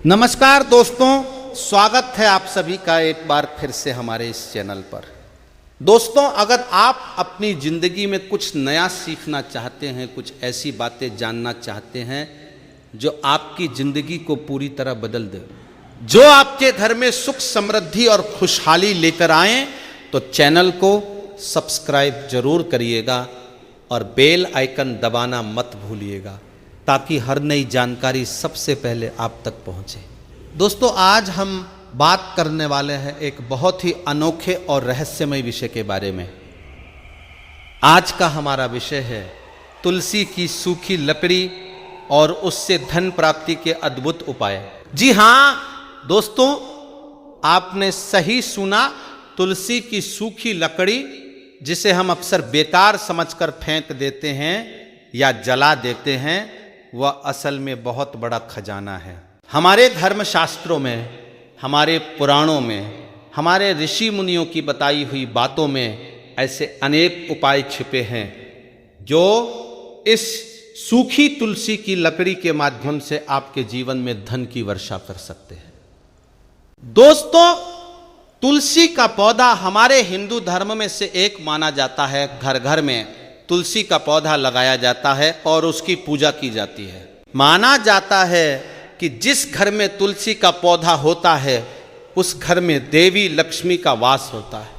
नमस्कार दोस्तों, स्वागत है आप सभी का एक बार फिर से हमारे इस चैनल पर। दोस्तों, अगर आप अपनी ज़िंदगी में कुछ नया सीखना चाहते हैं, कुछ ऐसी बातें जानना चाहते हैं जो आपकी ज़िंदगी को पूरी तरह बदल दे, जो आपके घर में सुख समृद्धि और खुशहाली लेकर आएँ, तो चैनल को सब्सक्राइब जरूर करिएगा और बेल आइकन दबाना मत भूलिएगा ताकि हर नई जानकारी सबसे पहले आप तक पहुंचे। दोस्तों, आज हम बात करने वाले हैं एक बहुत ही अनोखे और रहस्यमय विषय के बारे में। आज का हमारा विषय है तुलसी की सूखी लकड़ी और उससे धन प्राप्ति के अद्भुत उपाय। जी हाँ दोस्तों, आपने सही सुना, तुलसी की सूखी लकड़ी, जिसे हम अक्सर बेकार समझकर फेंक देते हैं या जला देते हैं, वह असल में बहुत बड़ा खजाना है। हमारे धर्मशास्त्रों में, हमारे पुराणों में, हमारे ऋषि मुनियों की बताई हुई बातों में ऐसे अनेक उपाय छिपे हैं जो इस सूखी तुलसी की लकड़ी के माध्यम से आपके जीवन में धन की वर्षा कर सकते हैं। दोस्तों, तुलसी का पौधा हमारे हिंदू धर्म में से एक माना जाता है। घर घर में तुलसी का पौधा लगाया जाता है और उसकी पूजा की जाती है। माना जाता है कि जिस घर में तुलसी का पौधा होता है उस घर में देवी लक्ष्मी का वास होता है।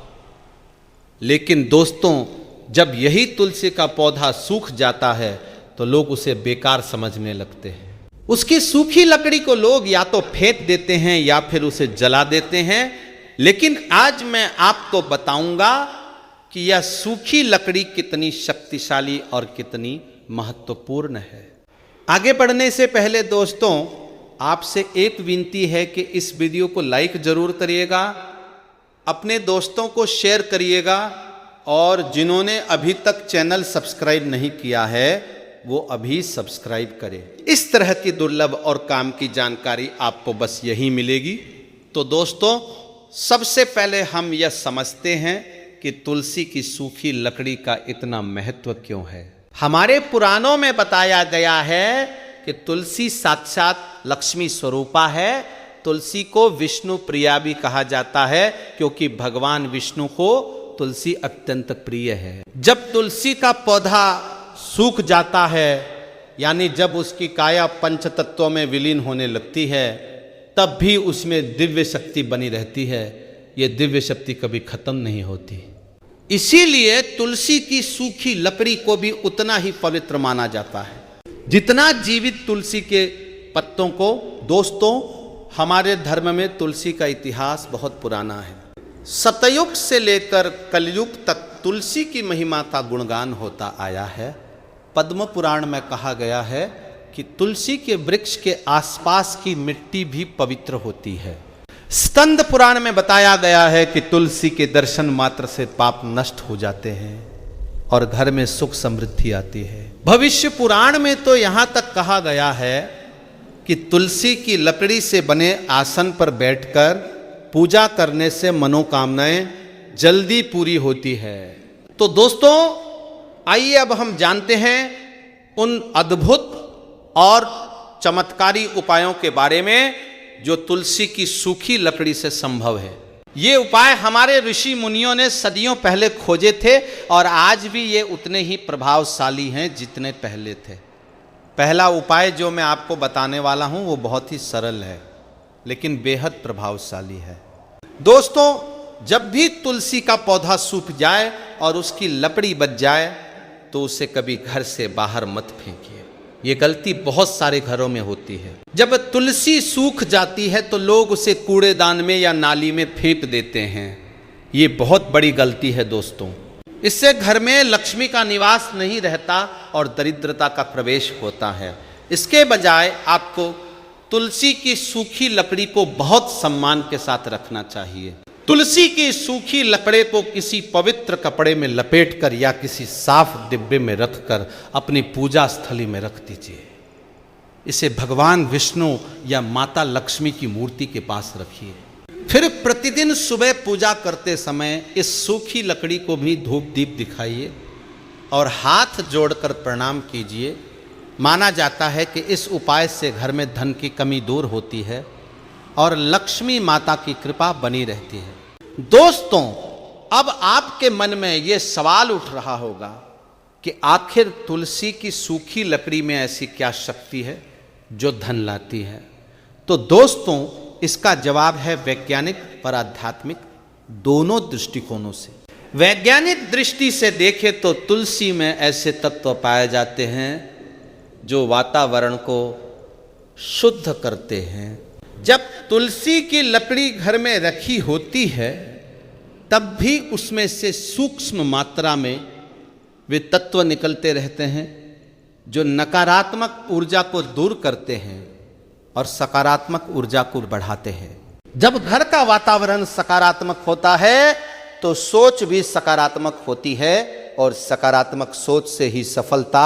लेकिन दोस्तों, जब यही तुलसी का पौधा सूख जाता है तो लोग उसे बेकार समझने लगते हैं। उसकी सूखी लकड़ी को लोग या तो फेंक देते हैं या फिर उसे जला देते हैं। लेकिन आज मैं आपको बताऊंगा कि यह सूखी लकड़ी कितनी शक्तिशाली और कितनी महत्वपूर्ण है। आगे बढ़ने से पहले दोस्तों, आपसे एक विनती है कि इस वीडियो को लाइक जरूर करिएगा, अपने दोस्तों को शेयर करिएगा और जिन्होंने अभी तक चैनल सब्सक्राइब नहीं किया है वो अभी सब्सक्राइब करें। इस तरह की दुर्लभ और काम की जानकारी आपको बस यही मिलेगी। तो दोस्तों, सबसे पहले हम यह समझते हैं कि तुलसी की सूखी लकड़ी का इतना महत्व क्यों है। हमारे पुराणों में बताया गया है कि तुलसी साक्षात लक्ष्मी स्वरूपा है। तुलसी को विष्णु प्रिया भी कहा जाता है क्योंकि भगवान विष्णु को तुलसी अत्यंत प्रिय है। जब तुलसी का पौधा सूख जाता है, यानी जब उसकी काया पंच तत्वों में विलीन होने लगती है, तब भी उसमें दिव्य शक्ति बनी रहती है। ये दिव्य शक्ति कभी खत्म नहीं होती। इसीलिए तुलसी की सूखी लकड़ी को भी उतना ही पवित्र माना जाता है जितना जीवित तुलसी के पत्तों को। दोस्तों, हमारे धर्म में तुलसी का इतिहास बहुत पुराना है। सतयुग से लेकर कलयुग तक तुलसी की महिमा का गुणगान होता आया है। पद्म पुराण में कहा गया है कि तुलसी के वृक्ष के आसपास की मिट्टी भी पवित्र होती है। स्कंद पुराण में बताया गया है कि तुलसी के दर्शन मात्र से पाप नष्ट हो जाते हैं और घर में सुख समृद्धि आती है। भविष्य पुराण में तो यहाँ तक कहा गया है कि तुलसी की लकड़ी से बने आसन पर बैठकर पूजा करने से मनोकामनाएं जल्दी पूरी होती है। तो दोस्तों, आइए अब हम जानते हैं उन अद्भुत और चमत्कारी उपायों के बारे में जो तुलसी की सूखी लकड़ी से संभव है। ये उपाय हमारे ऋषि मुनियों ने सदियों पहले खोजे थे और आज भी ये उतने ही प्रभावशाली हैं जितने पहले थे। पहला उपाय जो मैं आपको बताने वाला हूँ वो बहुत ही सरल है लेकिन बेहद प्रभावशाली है। दोस्तों, जब भी तुलसी का पौधा सूख जाए और उसकी लकड़ी बच जाए तो उसे कभी घर से बाहर मत फेंकिए। ये गलती बहुत सारे घरों में होती है। जब तुलसी सूख जाती है तो लोग उसे कूड़ेदान में या नाली में फेंक देते हैं। ये बहुत बड़ी गलती है दोस्तों। इससे घर में लक्ष्मी का निवास नहीं रहता और दरिद्रता का प्रवेश होता है। इसके बजाय आपको तुलसी की सूखी लकड़ी को बहुत सम्मान के साथ रखना चाहिए। तुलसी की सूखी लकड़ी को किसी पवित्र कपड़े में लपेटकर या किसी साफ डिब्बे में रखकर अपनी पूजा स्थली में रख दीजिए। इसे भगवान विष्णु या माता लक्ष्मी की मूर्ति के पास रखिए। फिर प्रतिदिन सुबह पूजा करते समय इस सूखी लकड़ी को भी धूप दीप दिखाइए और हाथ जोड़कर प्रणाम कीजिए। माना जाता है कि इस उपाय से घर में धन की कमी दूर होती है और लक्ष्मी माता की कृपा बनी रहती है। दोस्तों, अब आपके मन में ये सवाल उठ रहा होगा कि आखिर तुलसी की सूखी लकड़ी में ऐसी क्या शक्ति है जो धन लाती है। तो दोस्तों, इसका जवाब है वैज्ञानिक और आध्यात्मिक दोनों दृष्टिकोणों से। वैज्ञानिक दृष्टि से देखें तो तुलसी में ऐसे तत्व पाए जाते हैं जो वातावरण को शुद्ध करते हैं। जब तुलसी की लकड़ी घर में रखी होती है तब भी उसमें से सूक्ष्म मात्रा में वे तत्व निकलते रहते हैं जो नकारात्मक ऊर्जा को दूर करते हैं और सकारात्मक ऊर्जा को बढ़ाते हैं। जब घर का वातावरण सकारात्मक होता है तो सोच भी सकारात्मक होती है और सकारात्मक सोच से ही सफलता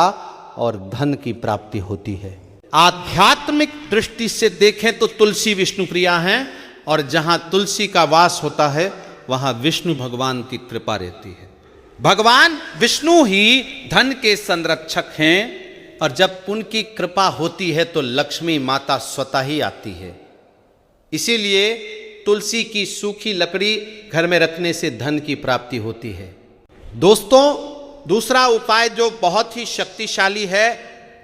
और धन की प्राप्ति होती है। आध्यात्मिक दृष्टि से देखें तो तुलसी विष्णु प्रिया हैं और जहां तुलसी का वास होता है वहां विष्णु भगवान की कृपा रहती है। भगवान विष्णु ही धन के संरक्षक हैं और जब उनकी कृपा होती है तो लक्ष्मी माता स्वतः ही आती है। इसीलिए तुलसी की सूखी लकड़ी घर में रखने से धन की प्राप्ति होती है। दोस्तों, दूसरा उपाय जो बहुत ही शक्तिशाली है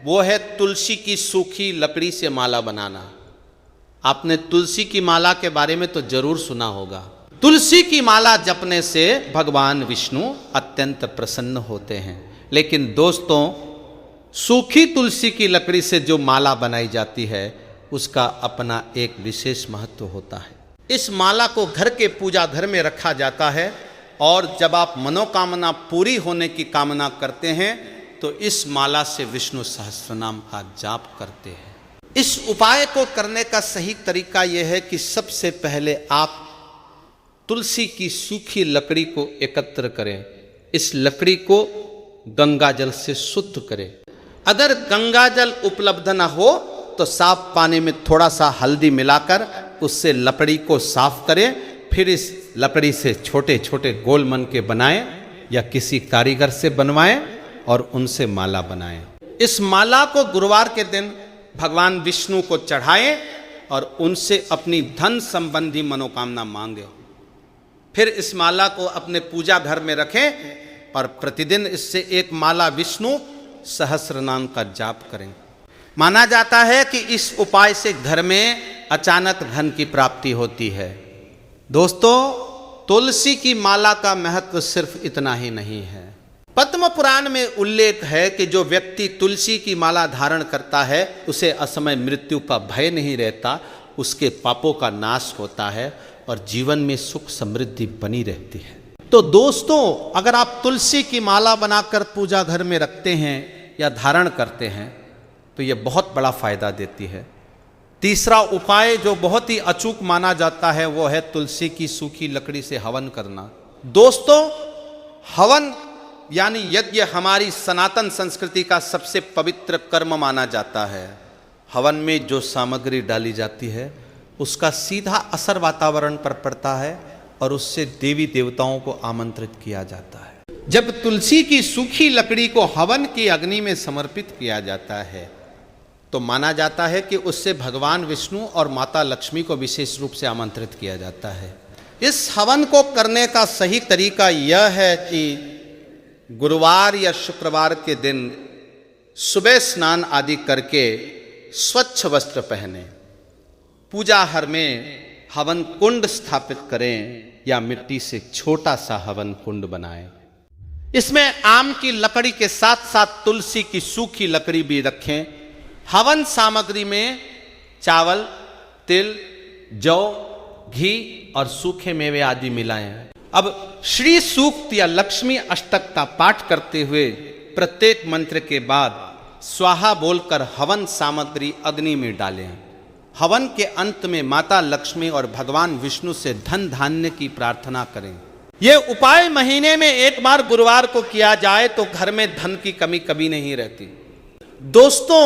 वो है तुलसी की सूखी लकड़ी से माला बनाना। आपने तुलसी की माला के बारे में तो जरूर सुना होगा। तुलसी की माला जपने से भगवान विष्णु अत्यंत प्रसन्न होते हैं। लेकिन दोस्तों, सूखी तुलसी की लकड़ी से जो माला बनाई जाती है उसका अपना एक विशेष महत्व होता है। इस माला को घर के पूजा घर में रखा जाता है और जब आप मनोकामना पूरी होने की कामना करते हैं तो इस माला से विष्णु सहस्त्रनाम का जाप करते हैं। इस उपाय को करने का सही तरीका यह है कि सबसे पहले आप तुलसी की सूखी लकड़ी को एकत्र करें। इस लकड़ी को गंगा जल से शुद्ध करें। अगर गंगा जल उपलब्ध न हो तो साफ पानी में थोड़ा सा हल्दी मिलाकर उससे लकड़ी को साफ करें। फिर इस लकड़ी से छोटे छोटे गोल मन के बनाएं या किसी कारीगर से बनवाएं और उनसे माला बनाएं। इस माला को गुरुवार के दिन भगवान विष्णु को चढ़ाएं और उनसे अपनी धन संबंधी मनोकामना मांगें। फिर इस माला को अपने पूजा घर में रखें और प्रतिदिन इससे एक माला विष्णु सहस्त्र नाम का जाप करें। माना जाता है कि इस उपाय से घर में अचानक धन की प्राप्ति होती है। दोस्तों, तुलसी की माला का महत्व सिर्फ इतना ही नहीं है। पद्म पुराण में उल्लेख है कि जो व्यक्ति तुलसी की माला धारण करता है उसे असमय मृत्यु का भय नहीं रहता, उसके पापों का नाश होता है और जीवन में सुख समृद्धि बनी रहती है। तो दोस्तों, अगर आप तुलसी की माला बनाकर पूजा घर में रखते हैं या धारण करते हैं तो यह बहुत बड़ा फायदा देती है। तीसरा उपाय जो बहुत ही अचूक माना जाता है वो है तुलसी की सूखी लकड़ी से हवन करना। दोस्तों, हवन यानी यज्ञ हमारी सनातन संस्कृति का सबसे पवित्र कर्म माना जाता है। हवन में जो सामग्री डाली जाती है उसका सीधा असर वातावरण पर पड़ता है और उससे देवी देवताओं को आमंत्रित किया जाता है। जब तुलसी की सूखी लकड़ी को हवन की अग्नि में समर्पित किया जाता है तो माना जाता है कि उससे भगवान विष्णु और माता लक्ष्मी को विशेष रूप से आमंत्रित किया जाता है। इस हवन को करने का सही तरीका यह है कि गुरुवार या शुक्रवार के दिन सुबह स्नान आदि करके स्वच्छ वस्त्र पहने, पूजा घर में हवन कुंड स्थापित करें या मिट्टी से छोटा सा हवन कुंड बनाएं। इसमें आम की लकड़ी के साथ साथ तुलसी की सूखी लकड़ी भी रखें। हवन सामग्री में चावल, तिल, जौ, घी और सूखे मेवे आदि मिलाएं। अब श्री सूक्त या लक्ष्मी अष्टक का पाठ करते हुए प्रत्येक मंत्र के बाद स्वाहा बोलकर हवन सामग्री अग्नि में डालें। हवन के अंत में माता लक्ष्मी और भगवान विष्णु से धन धान्य की प्रार्थना करें। यह उपाय महीने में एक बार गुरुवार को किया जाए तो घर में धन की कमी कभी नहीं रहती। दोस्तों,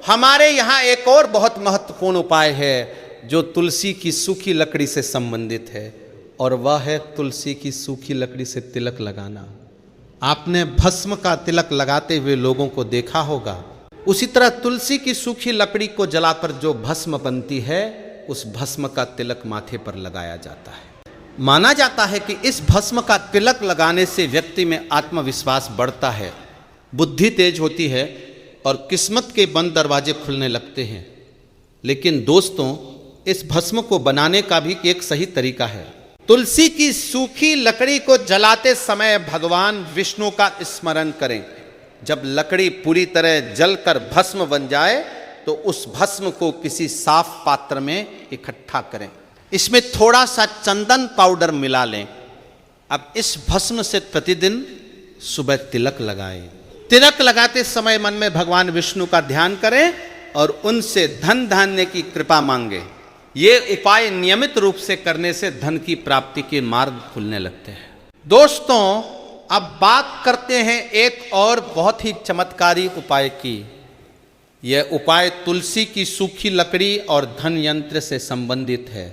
हमारे यहाँ एक और बहुत महत्वपूर्ण उपाय है जो तुलसी की सूखी लकड़ी से संबंधित है और वह है तुलसी की सूखी लकड़ी से तिलक लगाना। आपने भस्म का तिलक लगाते हुए लोगों को देखा होगा। उसी तरह तुलसी की सूखी लकड़ी को जलाकर जो भस्म बनती है उस भस्म का तिलक माथे पर लगाया जाता है। माना जाता है कि इस भस्म का तिलक लगाने से व्यक्ति में आत्मविश्वास बढ़ता है, बुद्धि तेज होती है और किस्मत के बंद दरवाजे खुलने लगते हैं। लेकिन दोस्तों, इस भस्म को बनाने का भी एक सही तरीका है। तुलसी की सूखी लकड़ी को जलाते समय भगवान विष्णु का स्मरण करें। जब लकड़ी पूरी तरह जलकर भस्म बन जाए तो उस भस्म को किसी साफ पात्र में इकट्ठा करें। इसमें थोड़ा सा चंदन पाउडर मिला लें। अब इस भस्म से प्रतिदिन सुबह तिलक लगाएं। तिलक लगाते समय मन में भगवान विष्णु का ध्यान करें और उनसे धन धान्य की कृपा मांगे। ये उपाय नियमित रूप से करने से धन की प्राप्ति के मार्ग खुलने लगते हैं। दोस्तों, अब बात करते हैं एक और बहुत ही चमत्कारी उपाय की। यह उपाय तुलसी की सूखी लकड़ी और धन यंत्र से संबंधित है।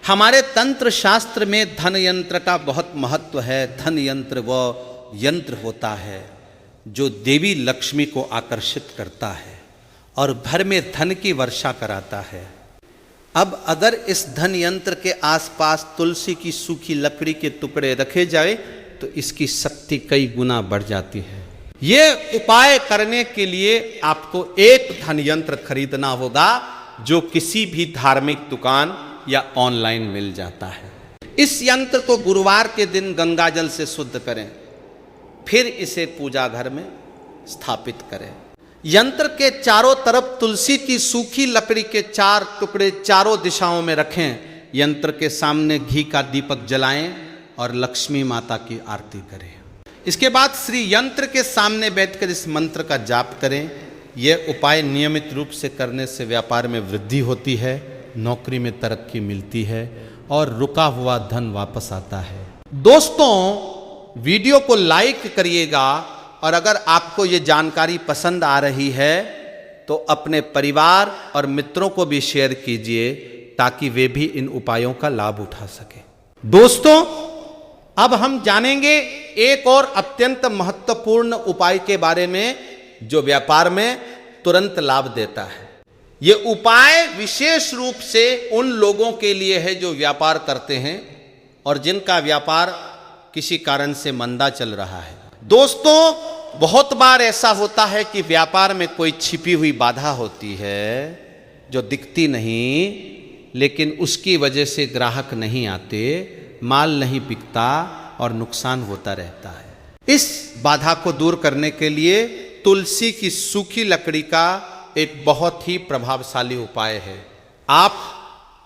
हमारे तंत्र शास्त्र में धन यंत्र का बहुत महत्व है। धन यंत्र वह यंत्र होता है जो देवी लक्ष्मी को आकर्षित करता है और घर में धन की वर्षा कराता है। अब अगर इस धन यंत्र के आसपास तुलसी की सूखी लकड़ी के टुकड़े रखे जाए तो इसकी शक्ति कई गुना बढ़ जाती है। ये उपाय करने के लिए आपको एक धन यंत्र खरीदना होगा जो किसी भी धार्मिक दुकान या ऑनलाइन मिल जाता है। इस यंत्र को गुरुवार के दिन गंगा जल से शुद्ध करें, फिर इसे पूजा घर में स्थापित करें। यंत्र के चारों तरफ तुलसी की सूखी लकड़ी के 4 टुकड़े चारों दिशाओं में रखें। यंत्र के सामने घी का दीपक जलाएं और लक्ष्मी माता की आरती करें। इसके बाद श्री यंत्र के सामने बैठकर इस मंत्र का जाप करें। यह उपाय नियमित रूप से करने से व्यापार में वृद्धि होती है, नौकरी में तरक्की मिलती है और रुका हुआ धन वापस आता है। दोस्तों, वीडियो को लाइक करिएगा और अगर आपको ये जानकारी पसंद आ रही है तो अपने परिवार और मित्रों को भी शेयर कीजिए ताकि वे भी इन उपायों का लाभ उठा सके। दोस्तों, अब हम जानेंगे एक और अत्यंत महत्वपूर्ण उपाय के बारे में जो व्यापार में तुरंत लाभ देता है। ये उपाय विशेष रूप से उन लोगों के लिए है जो व्यापार करते हैं और जिनका व्यापार किसी कारण से मंदा चल रहा है। दोस्तों, बहुत बार ऐसा होता है कि व्यापार में कोई छिपी हुई बाधा होती है जो दिखती नहीं, लेकिन उसकी वजह से ग्राहक नहीं आते, माल नहीं बिकता और नुकसान होता रहता है। इस बाधा को दूर करने के लिए तुलसी की सूखी लकड़ी का एक बहुत ही प्रभावशाली उपाय है। आप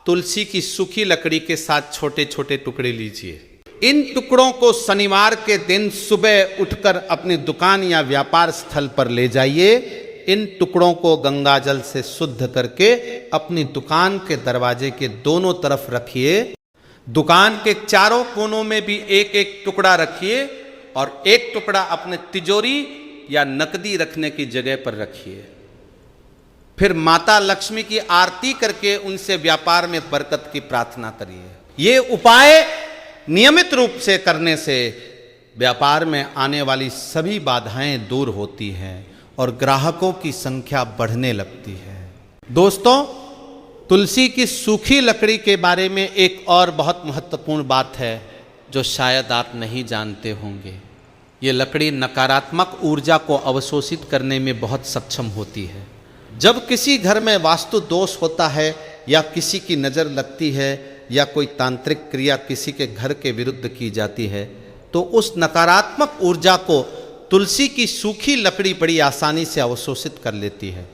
तुलसी की सूखी लकड़ी के साथ छोटे छोटे टुकड़े लीजिए। इन टुकड़ों को शनिवार के दिन सुबह उठकर अपनी दुकान या व्यापार स्थल पर ले जाइए। इन टुकड़ों को गंगा जल से शुद्ध करके अपनी दुकान के दरवाजे के दोनों तरफ रखिए। दुकान के चारों कोनों में भी एक एक टुकड़ा रखिए और एक टुकड़ा अपने तिजोरी या नकदी रखने की जगह पर रखिए। फिर माता लक्ष्मी की आरती करके उनसे व्यापार में बरकत की प्रार्थना करिए। ये उपाय नियमित रूप से करने से व्यापार में आने वाली सभी बाधाएं दूर होती हैं और ग्राहकों की संख्या बढ़ने लगती है। दोस्तों, तुलसी की सूखी लकड़ी के बारे में एक और बहुत महत्वपूर्ण बात है जो शायद आप नहीं जानते होंगे। ये लकड़ी नकारात्मक ऊर्जा को अवशोषित करने में बहुत सक्षम होती है। जब किसी घर में वास्तु दोष होता है या किसी की नज़र लगती है या कोई तांत्रिक क्रिया किसी के घर के विरुद्ध की जाती है तो उस नकारात्मक ऊर्जा को तुलसी की सूखी लकड़ी बड़ी आसानी से अवशोषित कर लेती है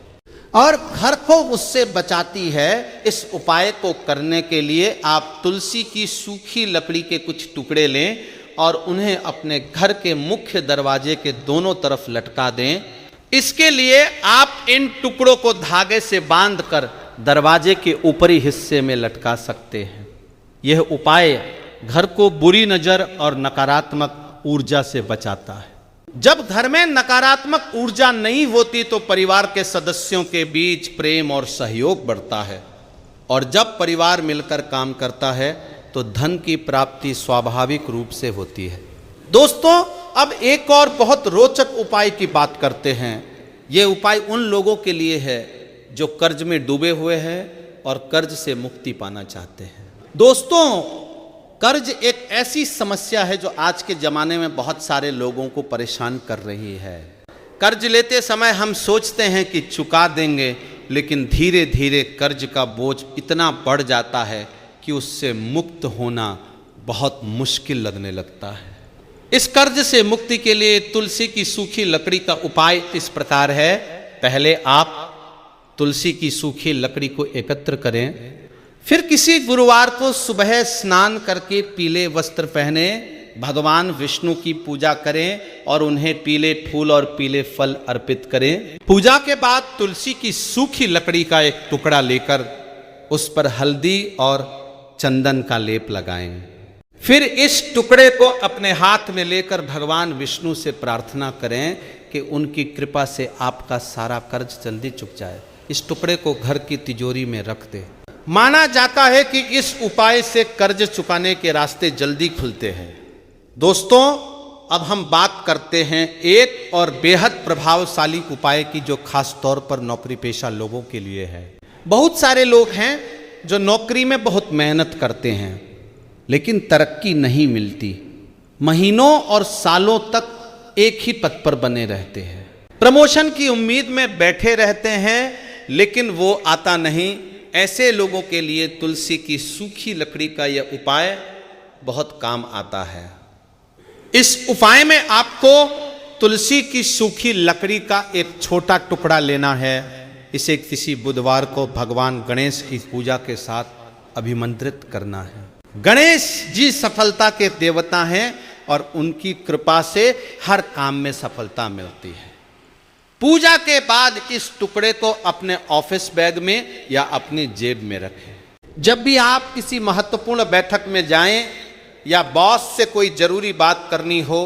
और घर को उससे बचाती है। इस उपाय को करने के लिए आप तुलसी की सूखी लकड़ी के कुछ टुकड़े लें और उन्हें अपने घर के मुख्य दरवाजे के दोनों तरफ लटका दें। इसके लिए आप इन टुकड़ों को धागे से बांधकर दरवाजे के ऊपरी हिस्से में लटका सकते हैं। यह उपाय घर को बुरी नज़र और नकारात्मक ऊर्जा से बचाता है। जब घर में नकारात्मक ऊर्जा नहीं होती तो परिवार के सदस्यों के बीच प्रेम और सहयोग बढ़ता है और जब परिवार मिलकर काम करता है तो धन की प्राप्ति स्वाभाविक रूप से होती है। दोस्तों, अब एक और बहुत रोचक उपाय की बात करते हैं। ये उपाय उन लोगों के लिए है जो कर्ज में डूबे हुए हैं और कर्ज से मुक्ति पाना चाहते हैं। दोस्तों, कर्ज एक ऐसी समस्या है जो आज के ज़माने में बहुत सारे लोगों को परेशान कर रही है। कर्ज लेते समय हम सोचते हैं कि चुका देंगे, लेकिन धीरे धीरे कर्ज का बोझ इतना बढ़ जाता है कि उससे मुक्त होना बहुत मुश्किल लगने लगता है। इस कर्ज से मुक्ति के लिए तुलसी की सूखी लकड़ी का उपाय इस प्रकार है। पहले आप तुलसी की सूखी लकड़ी को एकत्र करें, फिर किसी गुरुवार को सुबह स्नान करके पीले वस्त्र पहने भगवान विष्णु की पूजा करें और उन्हें पीले फूल और पीले फल अर्पित करें। पूजा के बाद तुलसी की सूखी लकड़ी का एक टुकड़ा लेकर उस पर हल्दी और चंदन का लेप लगाएं। फिर इस टुकड़े को अपने हाथ में लेकर भगवान विष्णु से प्रार्थना करें कि उनकी कृपा से आपका सारा कर्ज जल्दी चुक जाए। इस टुकड़े को घर की तिजोरी में रख दें। माना जाता है कि इस उपाय से कर्ज चुकाने के रास्ते जल्दी खुलते हैं। दोस्तों, अब हम बात करते हैं एक और बेहद प्रभावशाली उपाय की, जो खास तौर पर नौकरी पेशा लोगों के लिए है। बहुत सारे लोग हैं जो नौकरी में बहुत मेहनत करते हैं, लेकिन तरक्की नहीं मिलती। महीनों और सालों तक एक ही पद पर बने रहते हैं। प्रमोशन की उम्मीद में बैठे रहते हैं, लेकिन वो आता नहीं। ऐसे लोगों के लिए तुलसी की सूखी लकड़ी का यह उपाय बहुत काम आता है। इस उपाय में आपको तुलसी की सूखी लकड़ी का एक छोटा टुकड़ा लेना है। इसे किसी बुधवार को भगवान गणेश की पूजा के साथ अभिमंत्रित करना है। गणेश जी सफलता के देवता हैं और उनकी कृपा से हर काम में सफलता मिलती है। पूजा के बाद इस टुकड़े को अपने ऑफिस बैग में या अपनी जेब में रखें। जब भी आप किसी महत्वपूर्ण बैठक में जाएं या बॉस से कोई जरूरी बात करनी हो,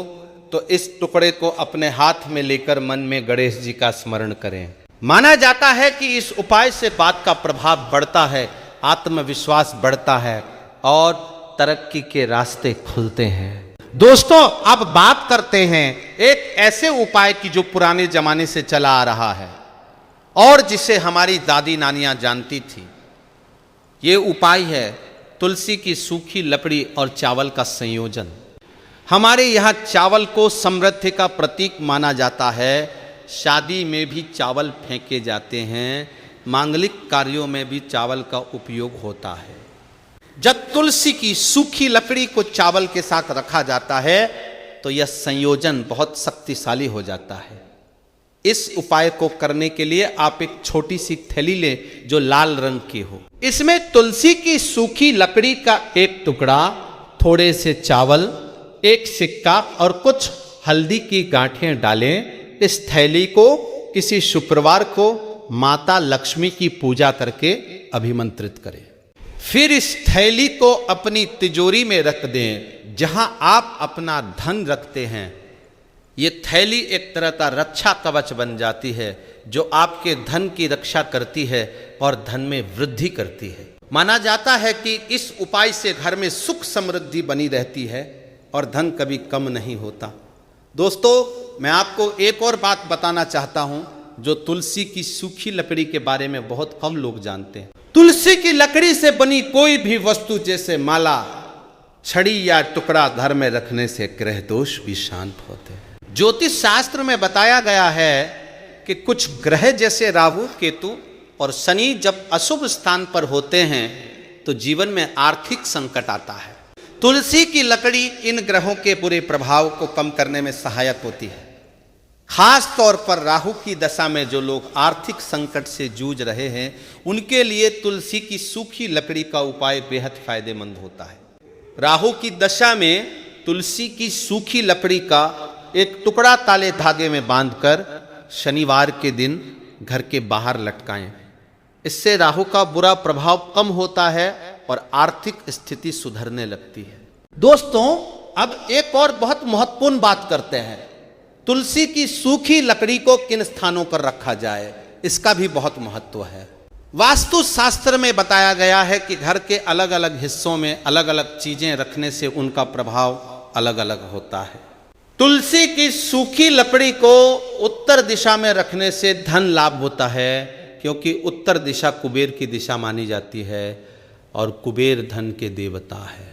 तो इस टुकड़े को अपने हाथ में लेकर मन में गणेश जी का स्मरण करें। माना जाता है कि इस उपाय से बात का प्रभाव बढ़ता है, आत्मविश्वास बढ़ता है और तरक्की के रास्ते खुलते हैं। दोस्तों, अब बात करते हैं एक ऐसे उपाय की जो पुराने जमाने से चला आ रहा है और जिसे हमारी दादी नानियां जानती थी। ये उपाय है तुलसी की सूखी लकड़ी और चावल का संयोजन। हमारे यहाँ चावल को समृद्धि का प्रतीक माना जाता है। शादी में भी चावल फेंके जाते हैं, मांगलिक कार्यों में भी चावल का उपयोग होता है। जब तुलसी की सूखी लकड़ी को चावल के साथ रखा जाता है तो यह संयोजन बहुत शक्तिशाली हो जाता है। इस उपाय को करने के लिए आप एक छोटी सी थैली लें जो लाल रंग की हो। इसमें तुलसी की सूखी लकड़ी का एक टुकड़ा, थोड़े से चावल, एक सिक्का और कुछ हल्दी की गांठें डालें। इस थैली को किसी शुक्रवार को माता लक्ष्मी की पूजा करके अभिमंत्रित करें। फिर इस थैली को अपनी तिजोरी में रख दें, जहां आप अपना धन रखते हैं। ये थैली एक तरह का रक्षा कवच बन जाती है, जो आपके धन की रक्षा करती है और धन में वृद्धि करती है। माना जाता है कि इस उपाय से घर में सुख समृद्धि बनी रहती है और धन कभी कम नहीं होता। दोस्तों, मैं आपको एक और बात बताना चाहता हूं, जो तुलसी की सूखी लकड़ी के बारे में बहुत कम लोग जानते हैं। तुलसी की लकड़ी से बनी कोई भी वस्तु, जैसे माला, छड़ी या टुकड़ा, घर में रखने से ग्रह दोष भी शांत होते हैं। ज्योतिष शास्त्र में बताया गया है कि कुछ ग्रह जैसे राहु, केतु और शनि जब अशुभ स्थान पर होते हैं तो जीवन में आर्थिक संकट आता है। तुलसी की लकड़ी इन ग्रहों के बुरे प्रभाव को कम करने में सहायक होती है। खास तौर पर राहु की दशा में जो लोग आर्थिक संकट से जूझ रहे हैं, उनके लिए तुलसी की सूखी लकड़ी का उपाय बेहद फायदेमंद होता है। राहु की दशा में तुलसी की सूखी लकड़ी का एक टुकड़ा ताले धागे में बांधकर शनिवार के दिन घर के बाहर लटकाएं। इससे राहु का बुरा प्रभाव कम होता है और आर्थिक स्थिति सुधरने लगती है। दोस्तों, अब एक और बहुत महत्वपूर्ण बात करते हैं। तुलसी की सूखी लकड़ी को किन स्थानों पर रखा जाए, इसका भी बहुत महत्व है। वास्तु शास्त्र में बताया गया है कि घर के अलग अलग हिस्सों में अलग अलग चीजें रखने से उनका प्रभाव अलग अलग होता है। तुलसी की सूखी लकड़ी को उत्तर दिशा में रखने से धन लाभ होता है, क्योंकि उत्तर दिशा कुबेर की दिशा मानी जाती है और कुबेर धन के देवता है।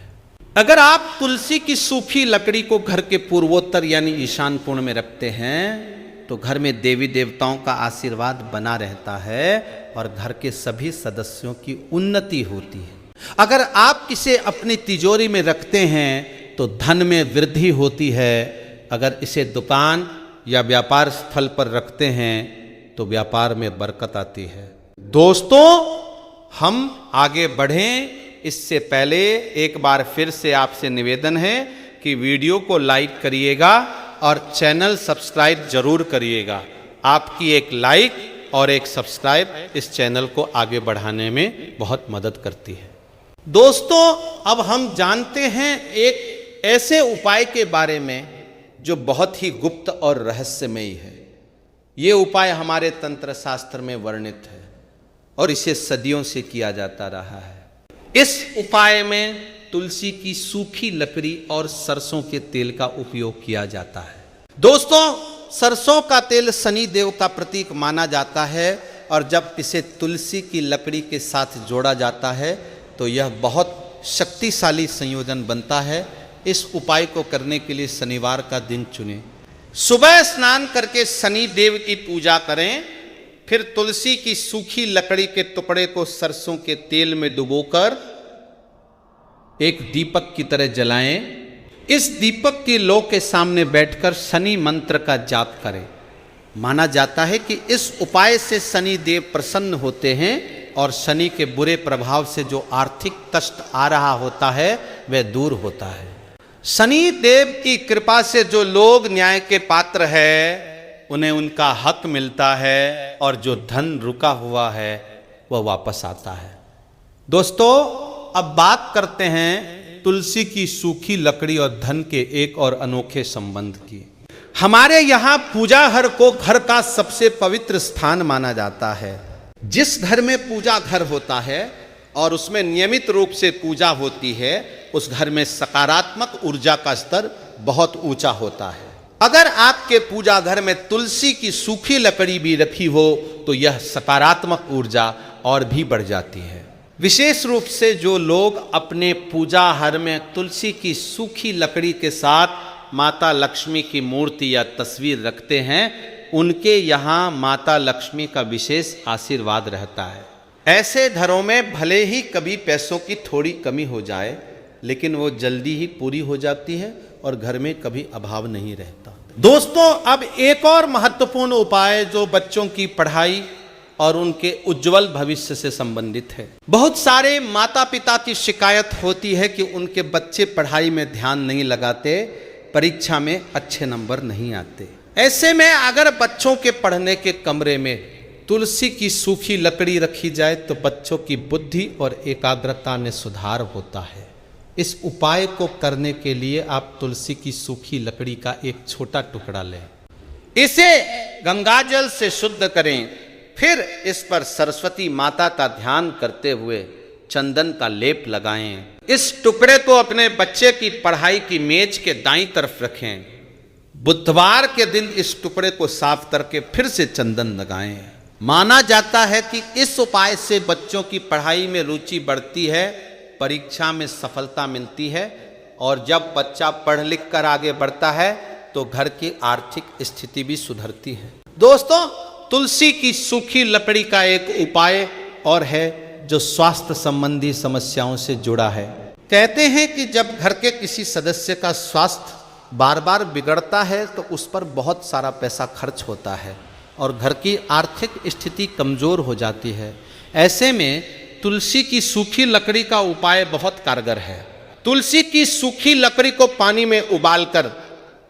अगर आप तुलसी की सूखी लकड़ी को घर के पूर्वोत्तर यानी ईशान कोण में रखते हैं तो घर में देवी देवताओं का आशीर्वाद बना रहता है और घर के सभी सदस्यों की उन्नति होती है। अगर आप इसे अपनी तिजोरी में रखते हैं तो धन में वृद्धि होती है। अगर इसे दुकान या व्यापार स्थल पर रखते हैं तो व्यापार में बरकत आती है। दोस्तों, हम आगे बढ़ें इससे पहले एक बार फिर से आपसे निवेदन है कि वीडियो को लाइक करिएगा और चैनल सब्सक्राइब जरूर करिएगा। आपकी एक लाइक और एक सब्सक्राइब इस चैनल को आगे बढ़ाने में बहुत मदद करती है। दोस्तों, अब हम जानते हैं एक ऐसे उपाय के बारे में जो बहुत ही गुप्त और रहस्यमयी है। ये उपाय हमारे तंत्र शास्त्र में वर्णित है और इसे सदियों से किया जाता रहा है। इस उपाय में तुलसी की सूखी लकड़ी और सरसों के तेल का उपयोग किया जाता है। दोस्तों, सरसों का तेल शनि देव का प्रतीक माना जाता है और जब इसे तुलसी की लकड़ी के साथ जोड़ा जाता है तो यह बहुत शक्तिशाली संयोजन बनता है। इस उपाय को करने के लिए शनिवार का दिन चुनें। सुबह स्नान करके शनि देव की पूजा करें, फिर तुलसी की सूखी लकड़ी के टुकड़े को सरसों के तेल में डुबोकर एक दीपक की तरह जलाएं। इस दीपक की लौ के सामने बैठकर शनि मंत्र का जाप करें। माना जाता है कि इस उपाय से शनि देव प्रसन्न होते हैं और शनि के बुरे प्रभाव से जो आर्थिक कष्ट आ रहा होता है वह दूर होता है। शनि देव की कृपा से जो लोग न्याय के पात्र है उन्हें उनका हक मिलता है और जो धन रुका हुआ है वह वापस आता है। दोस्तों, अब बात करते हैं तुलसी की सूखी लकड़ी और धन के एक और अनोखे संबंध की। हमारे यहाँ पूजा घर को घर का सबसे पवित्र स्थान माना जाता है। जिस घर में पूजा घर होता है और उसमें नियमित रूप से पूजा होती है उस घर में सकारात्मक ऊर्जा का स्तर बहुत ऊंचा होता है। अगर आपके पूजा घर में तुलसी की सूखी लकड़ी भी रखी हो तो यह सकारात्मक ऊर्जा और भी बढ़ जाती है। विशेष रूप से जो लोग अपने पूजा घर में तुलसी की सूखी लकड़ी के साथ माता लक्ष्मी की मूर्ति या तस्वीर रखते हैं उनके यहाँ माता लक्ष्मी का विशेष आशीर्वाद रहता है। ऐसे घरों में भले ही कभी पैसों की थोड़ी कमी हो जाए लेकिन वो जल्दी ही पूरी हो जाती है और घर में कभी अभाव नहीं रहता। दोस्तों, अब एक और महत्वपूर्ण उपाय जो बच्चों की पढ़ाई और उनके उज्जवल भविष्य से संबंधित है। बहुत सारे माता पिता की शिकायत होती है कि उनके बच्चे पढ़ाई में ध्यान नहीं लगाते, परीक्षा में अच्छे नंबर नहीं आते। ऐसे में अगर बच्चों के पढ़ने के कमरे में तुलसी की सूखी लकड़ी रखी जाए तो बच्चों की बुद्धि और एकाग्रता में सुधार होता है। इस उपाय को करने के लिए आप तुलसी की सूखी लकड़ी का एक छोटा टुकड़ा लें, इसे गंगाजल से शुद्ध करें, फिर इस पर सरस्वती माता का ध्यान करते हुए चंदन का लेप लगाएं। इस टुकड़े को अपने बच्चे की पढ़ाई की मेज के दाईं तरफ रखें। बुधवार के दिन इस टुकड़े को साफ करके फिर से चंदन लगाएं। माना जाता है कि इस उपाय से बच्चों की पढ़ाई में रुचि बढ़ती है, परीक्षा में सफलता मिलती है और जब बच्चा पढ़ लिख कर आगे बढ़ता है तो घर की आर्थिक स्थिति भी सुधरती है। दोस्तों, तुलसी की सूखी लकड़ी का एक उपाय और है जो स्वास्थ्य संबंधी समस्याओं से जुड़ा है। कहते हैं कि जब घर के किसी सदस्य का स्वास्थ्य बार बार बिगड़ता है तो उस पर बहुत सारा पैसा खर्च होता है और घर की आर्थिक स्थिति कमजोर हो जाती है। ऐसे में तुलसी की सूखी लकड़ी का उपाय बहुत कारगर है। तुलसी की सूखी लकड़ी को पानी में उबालकर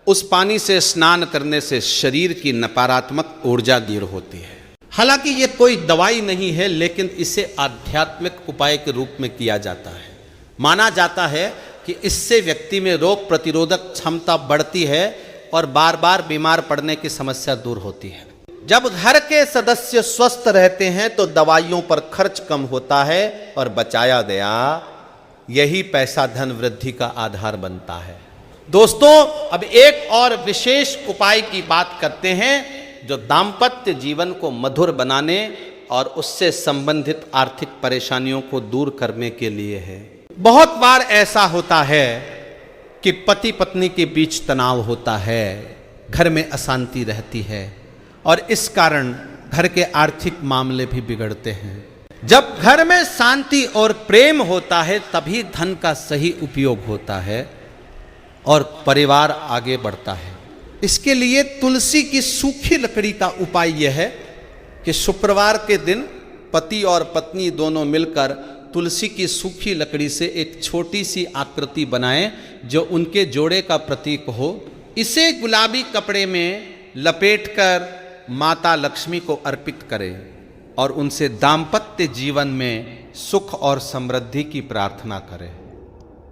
उस पानी से स्नान करने से शरीर की नकारात्मक ऊर्जा दूर होती है। हालांकि ये कोई दवाई नहीं है लेकिन इसे आध्यात्मिक उपाय के रूप में किया जाता है। माना जाता है कि इससे व्यक्ति में रोग प्रतिरोधक क्षमता बढ़ती है और बार बार बीमार पड़ने की समस्या दूर होती है। जब घर के सदस्य स्वस्थ रहते हैं तो दवाइयों पर खर्च कम होता है और बचाया गया यही पैसा धन वृद्धि का आधार बनता है। दोस्तों, अब एक और विशेष उपाय की बात करते हैं जो दाम्पत्य जीवन को मधुर बनाने और उससे संबंधित आर्थिक परेशानियों को दूर करने के लिए है। बहुत बार ऐसा होता है कि पति पत्नी के बीच तनाव होता है, घर में अशांति रहती है और इस कारण घर के आर्थिक मामले भी बिगड़ते हैं। जब घर में शांति और प्रेम होता है तभी धन का सही उपयोग होता है और परिवार आगे बढ़ता है। इसके लिए तुलसी की सूखी लकड़ी का उपाय यह है कि शुक्रवार के दिन पति और पत्नी दोनों मिलकर तुलसी की सूखी लकड़ी से एक छोटी सी आकृति बनाएं जो उनके जोड़े का प्रतीक हो। इसे गुलाबी कपड़े में लपेटकर माता लक्ष्मी को अर्पित करें और उनसे दाम्पत्य जीवन में सुख और समृद्धि की प्रार्थना करें।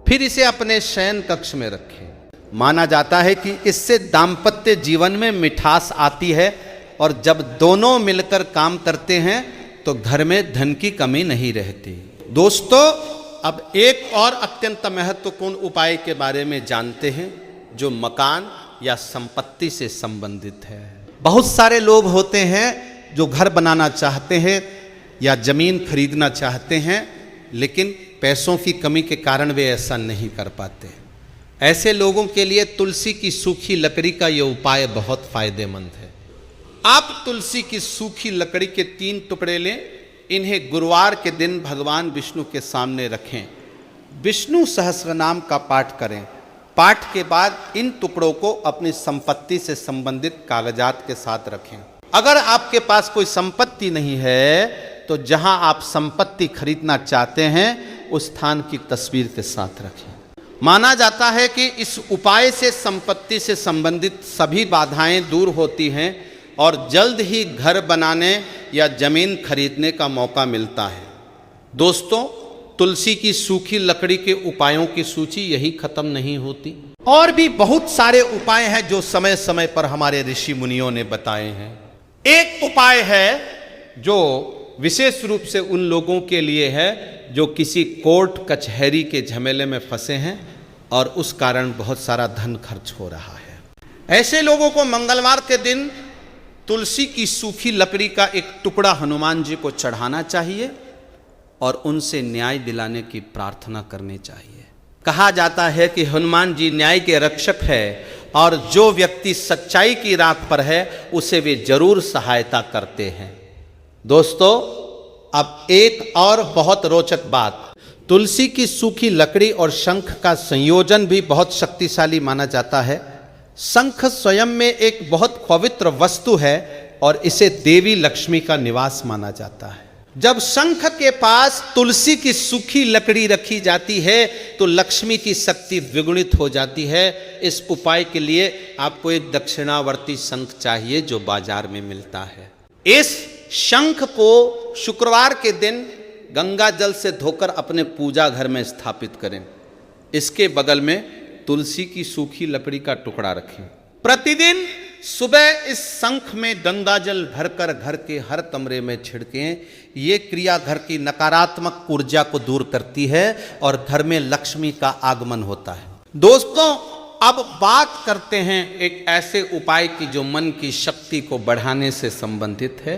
फिर इसे अपने शयन कक्ष में रखें। माना जाता है कि इससे दाम्पत्य जीवन में मिठास आती है और जब दोनों मिलकर काम करते हैं तो घर में धन की कमी नहीं रहती। दोस्तों, अब एक और अत्यंत महत्वपूर्ण उपाय के बारे में जानते हैं जो मकान या संपत्ति से संबंधित है। बहुत सारे लोग होते हैं जो घर बनाना चाहते हैं या जमीन खरीदना चाहते हैं, लेकिन पैसों की कमी के कारण वे ऐसा नहीं कर पाते। ऐसे लोगों के लिए तुलसी की सूखी लकड़ी का यह उपाय बहुत फायदेमंद है। आप तुलसी की सूखी लकड़ी के 3 टुकड़े लें, इन्हें गुरुवार के दिन भगवान विष्णु के सामने रखें। विष्णु सहस्त्र नाम का पाठ करें। पाठ के बाद इन टुकड़ों को अपनी संपत्ति से संबंधित कागजात के साथ रखें। अगर आपके पास कोई संपत्ति नहीं है तो जहां आप संपत्ति खरीदना चाहते हैं उस स्थान की तस्वीर के साथ रखें। माना जाता है कि इस उपाय से संपत्ति से संबंधित सभी बाधाएं दूर होती हैं और जल्द ही घर बनाने या जमीन खरीदने का मौका मिलता है। दोस्तों, तुलसी की सूखी लकड़ी के उपायों की सूची यही खत्म नहीं होती। और भी बहुत सारे उपाय हैं जो समय समय पर हमारे ऋषि मुनियों ने बताए हैं। एक उपाय है जो विशेष रूप से उन लोगों के लिए है जो किसी कोर्ट कचहरी के झमेले में फंसे हैं और उस कारण बहुत सारा धन खर्च हो रहा है। ऐसे लोगों को मंगलवार के दिन तुलसी की सूखी लकड़ी का एक टुकड़ा हनुमान जी को चढ़ाना चाहिए और उनसे न्याय दिलाने की प्रार्थना करनी चाहिए। कहा जाता है कि हनुमान जी न्याय के रक्षक है और जो व्यक्ति सच्चाई की राह पर है उसे वे जरूर सहायता करते हैं। दोस्तों, अब एक और बहुत रोचक बात, तुलसी की सूखी लकड़ी और शंख का संयोजन भी बहुत शक्तिशाली माना जाता है। शंख स्वयं में एक बहुत पवित्र वस्तु है और इसे देवी लक्ष्मी का निवास माना जाता है। जब शंख के पास तुलसी की सूखी लकड़ी रखी जाती है तो लक्ष्मी की शक्ति द्विगुणित हो जाती है। इस उपाय के लिए आपको एक दक्षिणावर्ती शंख चाहिए जो बाजार में मिलता है। इस शंख को शुक्रवार के दिन गंगा जल से धोकर अपने पूजा घर में स्थापित करें। इसके बगल में तुलसी की सूखी लकड़ी का टुकड़ा रखें। प्रतिदिन सुबह इस शंख में गंगा जल भरकर घर के हर कमरे में छिड़कें। ये क्रिया घर की नकारात्मक ऊर्जा को दूर करती है और घर में लक्ष्मी का आगमन होता है। दोस्तों, अब बात करते हैं एक ऐसे उपाय की जो मन की शक्ति को बढ़ाने से संबंधित है।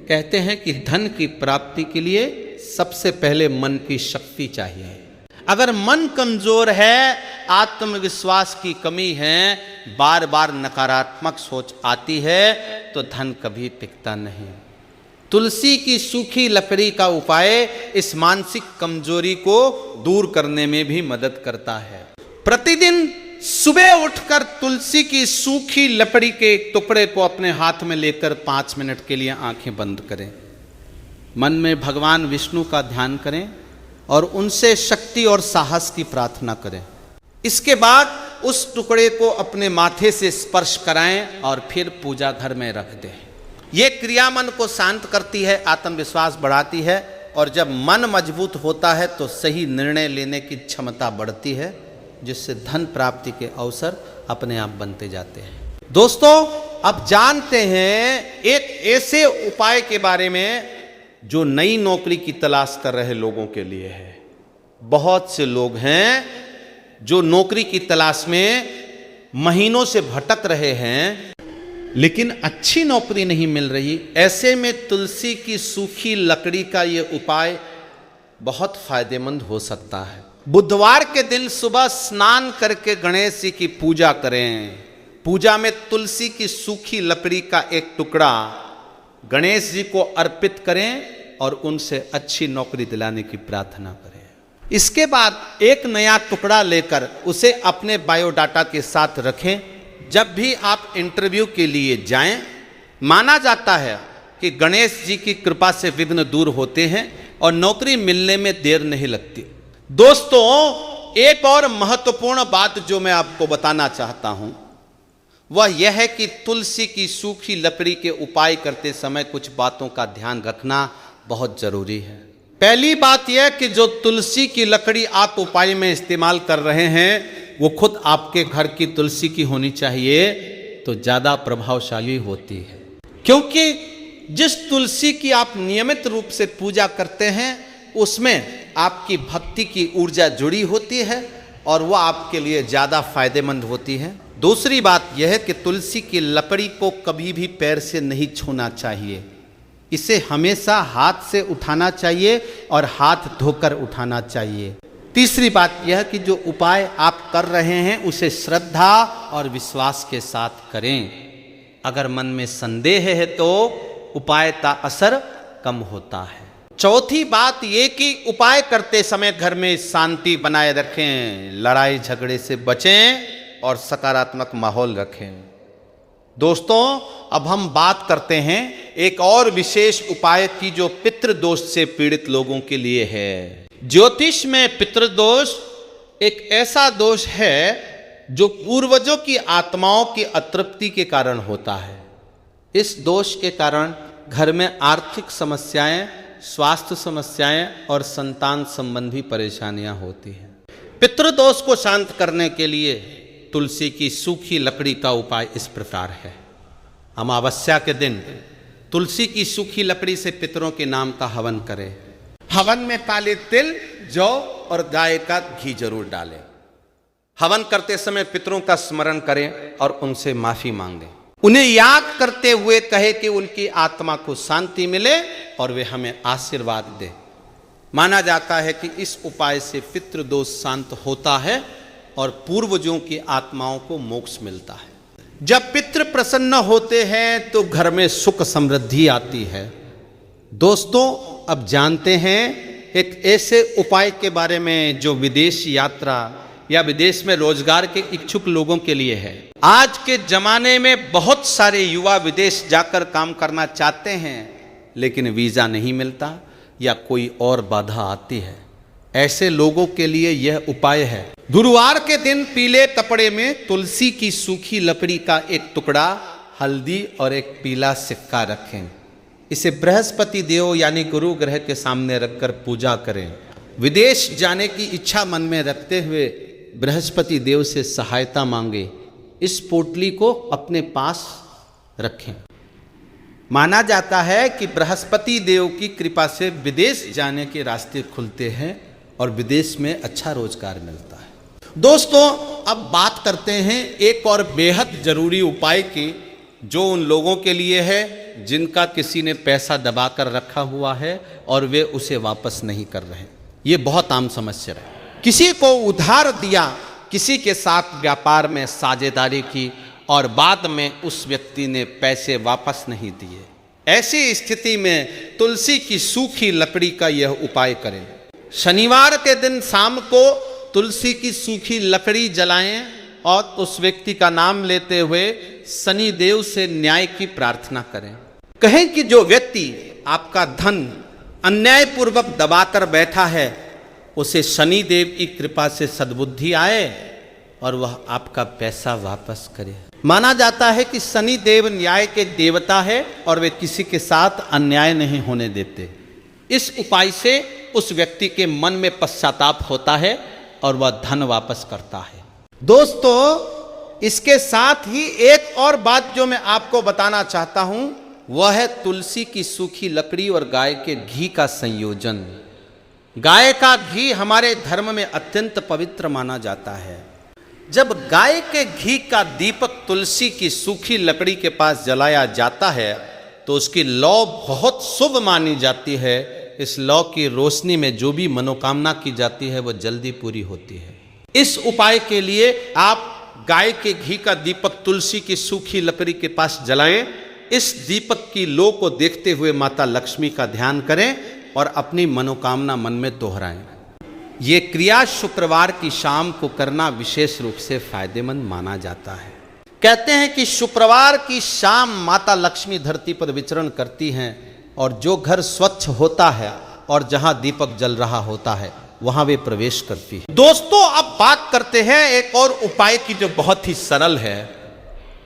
कहते हैं कि धन की प्राप्ति के लिए सबसे पहले मन की शक्ति चाहिए। अगर मन कमजोर है, आत्मविश्वास की कमी है, बार बार नकारात्मक सोच आती है तो धन कभी टिकता नहीं। तुलसी की सूखी लकड़ी का उपाय इस मानसिक कमजोरी को दूर करने में भी मदद करता है। प्रतिदिन सुबह उठकर तुलसी की सूखी लकड़ी के एक टुकड़े को अपने हाथ में लेकर 5 मिनट के लिए आंखें बंद करें। मन में भगवान विष्णु का ध्यान करें और उनसे शक्ति और साहस की प्रार्थना करें। इसके बाद उस टुकड़े को अपने माथे से स्पर्श कराएं और फिर पूजा घर में रख दें। ये क्रिया मन को शांत करती है, आत्मविश्वास बढ़ाती है और जब मन मजबूत होता है तो सही निर्णय लेने की क्षमता बढ़ती है, जिससे धन प्राप्ति के अवसर अपने आप बनते जाते हैं। दोस्तों, अब जानते हैं एक ऐसे उपाय के बारे में जो नई नौकरी की तलाश कर रहे लोगों के लिए है। बहुत से लोग हैं जो नौकरी की तलाश में महीनों से भटक रहे हैं लेकिन अच्छी नौकरी नहीं मिल रही, ऐसे में तुलसी की सूखी लकड़ी का ये उपाय बहुत फायदेमंद हो सकता है। बुधवार के दिन सुबह स्नान करके गणेश जी की पूजा करें। पूजा में तुलसी की सूखी लकड़ी का एक टुकड़ा गणेश जी को अर्पित करें और उनसे अच्छी नौकरी दिलाने की प्रार्थना करें। इसके बाद एक नया टुकड़ा लेकर उसे अपने बायोडाटा के साथ रखें। जब भी आप इंटरव्यू के लिए जाएं, माना जाता है कि गणेश जी की कृपा से विघ्न दूर होते हैं और नौकरी मिलने में देर नहीं लगती। दोस्तों, एक और महत्वपूर्ण बात जो मैं आपको बताना चाहता हूं वह यह है कि तुलसी की सूखी लकड़ी के उपाय करते समय कुछ बातों का ध्यान रखना बहुत जरूरी है। पहली बात यह कि जो तुलसी की लकड़ी आप उपाय में इस्तेमाल कर रहे हैं वो खुद आपके घर की तुलसी की होनी चाहिए, तो ज्यादा प्रभावशाली होती है। क्योंकि जिस तुलसी की आप नियमित रूप से पूजा करते हैं उसमें आपकी भक्ति की ऊर्जा जुड़ी होती है और वह आपके लिए ज्यादा फायदेमंद होती है। दूसरी बात यह है कि तुलसी की लकड़ी को कभी भी पैर से नहीं छूना चाहिए, इसे हमेशा हाथ से उठाना चाहिए और हाथ धोकर उठाना चाहिए। तीसरी बात यह कि जो उपाय आप कर रहे हैं उसे श्रद्धा और विश्वास के साथ करें। अगर मन में संदेह है तो उपाय का असर कम होता है। चौथी बात ये कि उपाय करते समय घर में शांति बनाए रखें, लड़ाई झगड़े से बचें और सकारात्मक माहौल रखें। दोस्तों, अब हम बात करते हैं एक और विशेष उपाय की जो पितृदोष से पीड़ित लोगों के लिए है। ज्योतिष में पितृदोष एक ऐसा दोष है जो पूर्वजों की आत्माओं की अतृप्ति के कारण होता है। इस दोष के कारण घर में आर्थिक समस्याएं, स्वास्थ्य समस्याएं और संतान संबंधी परेशानियां होती हैं। पितृदोष को शांत करने के लिए तुलसी की सूखी लकड़ी का उपाय इस प्रकार है। अमावस्या के दिन तुलसी की सूखी लकड़ी से पितरों के नाम का हवन करें। हवन में काले तिल, जौ और गाय का घी जरूर डालें। हवन करते समय पितरों का स्मरण करें और उनसे माफी मांगें। उन्हें याद करते हुए कहे कि उनकी आत्मा को शांति मिले और वे हमें आशीर्वाद दे। माना जाता है कि इस उपाय से पितृदोष शांत होता है और पूर्वजों की आत्माओं को मोक्ष मिलता है। जब पितृ प्रसन्न होते हैं तो घर में सुख समृद्धि आती है। दोस्तों, अब जानते हैं एक ऐसे उपाय के बारे में जो विदेश यात्रा या विदेश में रोजगार के इच्छुक लोगों के लिए है। आज के जमाने में बहुत सारे युवा विदेश जाकर काम करना चाहते हैं लेकिन वीजा नहीं मिलता या कोई और बाधा आती है। ऐसे लोगों के लिए यह उपाय है। गुरुवार के दिन पीले कपड़े में तुलसी की सूखी लकड़ी का एक टुकड़ा, हल्दी और एक पीला सिक्का रखें। इसे बृहस्पति देव यानी गुरु ग्रह के सामने रखकर पूजा करें। विदेश जाने की इच्छा मन में रखते हुए बृहस्पति देव से सहायता मांगे। इस पोटली को अपने पास रखें। माना जाता है कि बृहस्पति देव की कृपा से विदेश जाने के रास्ते खुलते हैं और विदेश में अच्छा रोजगार मिलता है। दोस्तों, अब बात करते हैं एक और बेहद जरूरी उपाय की जो उन लोगों के लिए है जिनका किसी ने पैसा दबाकर रखा हुआ है और वे उसे वापस नहीं कर रहे। ये बहुत आम समस्या है। किसी को उधार दिया, किसी के साथ व्यापार में साझेदारी की और बाद में उस व्यक्ति ने पैसे वापस नहीं दिए। ऐसी स्थिति में तुलसी की सूखी लकड़ी का यह उपाय करें। शनिवार के दिन शाम को तुलसी की सूखी लकड़ी जलाएं और उस व्यक्ति का नाम लेते हुए शनि देव से न्याय की प्रार्थना करें। कहें कि जो व्यक्ति आपका धन अन्यायपूर्वक दबाकर बैठा है उसे शनि देव की कृपा से सद्बुद्धि आए और वह आपका पैसा वापस करे। माना जाता है कि शनि देव न्याय के देवता है और वे किसी के साथ अन्याय नहीं होने देते। इस उपाय से उस व्यक्ति के मन में पश्चाताप होता है और वह धन वापस करता है। दोस्तों, इसके साथ ही एक और बात जो मैं आपको बताना चाहता हूं वह है तुलसी की सूखी लकड़ी और गाय के घी का संयोजन। गाय का घी हमारे धर्म में अत्यंत पवित्र माना जाता है। जब गाय के घी का दीपक तुलसी की सूखी लकड़ी के पास जलाया जाता है तो उसकी लौ बहुत शुभ मानी जाती है। इस लौ की रोशनी में जो भी मनोकामना की जाती है वो जल्दी पूरी होती है। इस उपाय के लिए आप गाय के घी का दीपक तुलसी की सूखी लकड़ी के पास जलाएं। इस दीपक की लौ को देखते हुए माता लक्ष्मी का ध्यान करें और अपनी मनोकामना मन में दोहराएं। ये क्रिया शुक्रवार की शाम को करना विशेष रूप से फायदेमंद माना जाता है। कहते हैं कि शुक्रवार की शाम माता लक्ष्मी धरती पर विचरण करती हैं और जो घर स्वच्छ होता है और जहां दीपक जल रहा होता है वहां वे प्रवेश करती है। दोस्तों, अब बात करते हैं एक और उपाय की जो बहुत ही सरल है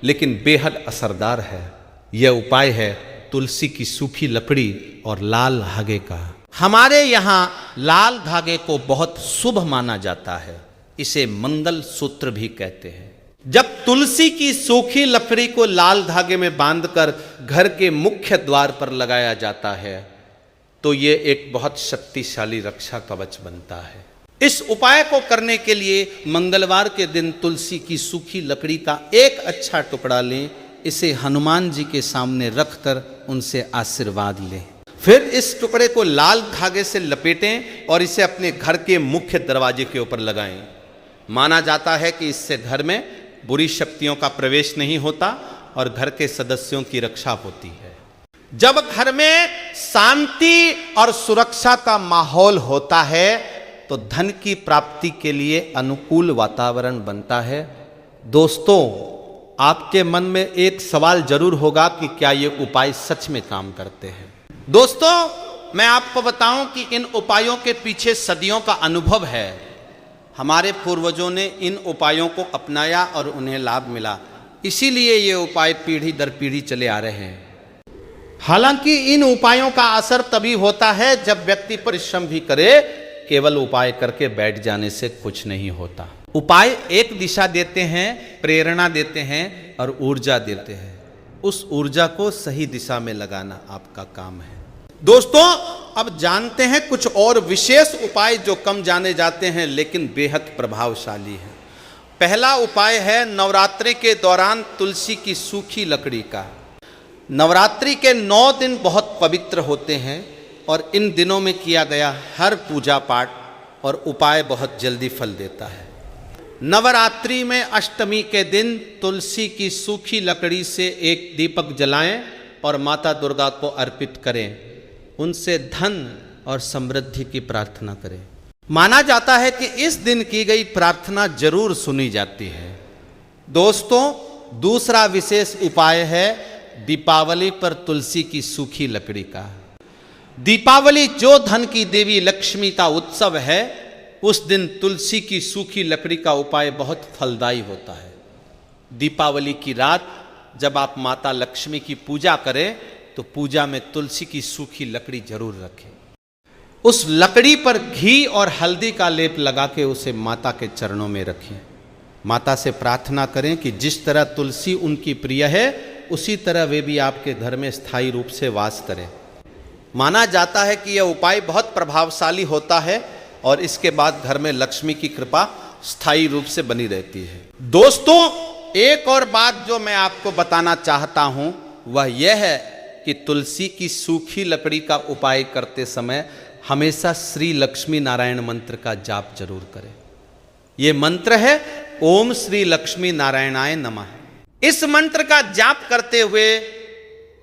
लेकिन बेहद असरदार है। यह उपाय है तुलसी की सूखी लकड़ी और लाल धागे का। हमारे यहाँ लाल धागे को बहुत शुभ माना जाता है। इसे मंगल सूत्र भी कहते हैं। जब तुलसी की सूखी लकड़ी को लाल धागे में बांधकर घर के मुख्य द्वार पर लगाया जाता है तो ये एक बहुत शक्तिशाली रक्षा कवच बनता है। इस उपाय को करने के लिए मंगलवार के दिन तुलसी की सूखी लकड़ी का एक अच्छा टुकड़ा लें। इसे हनुमान जी के सामने रखकर उनसे आशीर्वाद लें। फिर इस टुकड़े को लाल धागे से लपेटें और इसे अपने घर के मुख्य दरवाजे के ऊपर लगाएं। माना जाता है कि इससे घर में बुरी शक्तियों का प्रवेश नहीं होता और घर के सदस्यों की रक्षा होती है। जब घर में शांति और सुरक्षा का माहौल होता है तो धन की प्राप्ति के लिए अनुकूल वातावरण बनता है। दोस्तों, आपके मन में एक सवाल जरूर होगा कि क्या ये उपाय सच में काम करते हैं। दोस्तों, मैं आपको बताऊं कि इन उपायों के पीछे सदियों का अनुभव है। हमारे पूर्वजों ने इन उपायों को अपनाया और उन्हें लाभ मिला, इसीलिए ये उपाय पीढ़ी दर पीढ़ी चले आ रहे हैं। हालांकि इन उपायों का असर तभी होता है जब व्यक्ति परिश्रम भी करे। केवल उपाय करके बैठ जाने से कुछ नहीं होता। उपाय एक दिशा देते हैं, प्रेरणा देते हैं और ऊर्जा देते हैं। उस ऊर्जा को सही दिशा में लगाना आपका काम है। दोस्तों, अब जानते हैं कुछ और विशेष उपाय जो कम जाने जाते हैं लेकिन बेहद प्रभावशाली हैं। पहला उपाय है नवरात्रि के दौरान तुलसी की सूखी लकड़ी का। नवरात्रि के 9 दिन बहुत पवित्र होते हैं और इन दिनों में किया गया हर पूजा पाठ और उपाय बहुत जल्दी फल देता है। नवरात्रि में अष्टमी के दिन तुलसी की सूखी लकड़ी से एक दीपक जलाएं और माता दुर्गा को अर्पित करें। उनसे धन और समृद्धि की प्रार्थना करें। माना जाता है कि इस दिन की गई प्रार्थना जरूर सुनी जाती है। दोस्तों, दूसरा विशेष उपाय है दीपावली पर तुलसी की सूखी लकड़ी का। दीपावली जो धन की देवी लक्ष्मी का उत्सव है, उस दिन तुलसी की सूखी लकड़ी का उपाय बहुत फलदायी होता है। दीपावली की रात जब आप माता लक्ष्मी की पूजा करें तो पूजा में तुलसी की सूखी लकड़ी जरूर रखें। उस लकड़ी पर घी और हल्दी का लेप लगा के उसे माता के चरणों में रखें। माता से प्रार्थना करें कि जिस तरह तुलसी उनकी प्रिय है उसी तरह वे भी आपके घर में स्थायी रूप से वास करें। माना जाता है कि यह उपाय बहुत प्रभावशाली होता है और इसके बाद घर में लक्ष्मी की कृपा स्थायी रूप से बनी रहती है। दोस्तों, एक और बात जो मैं आपको बताना चाहता हूं वह यह है कि तुलसी की सूखी लकड़ी का उपाय करते समय हमेशा श्री लक्ष्मी नारायण मंत्र का जाप जरूर करें। यह मंत्र है ओम श्री लक्ष्मी नारायणाय नमः। इस मंत्र का जाप करते हुए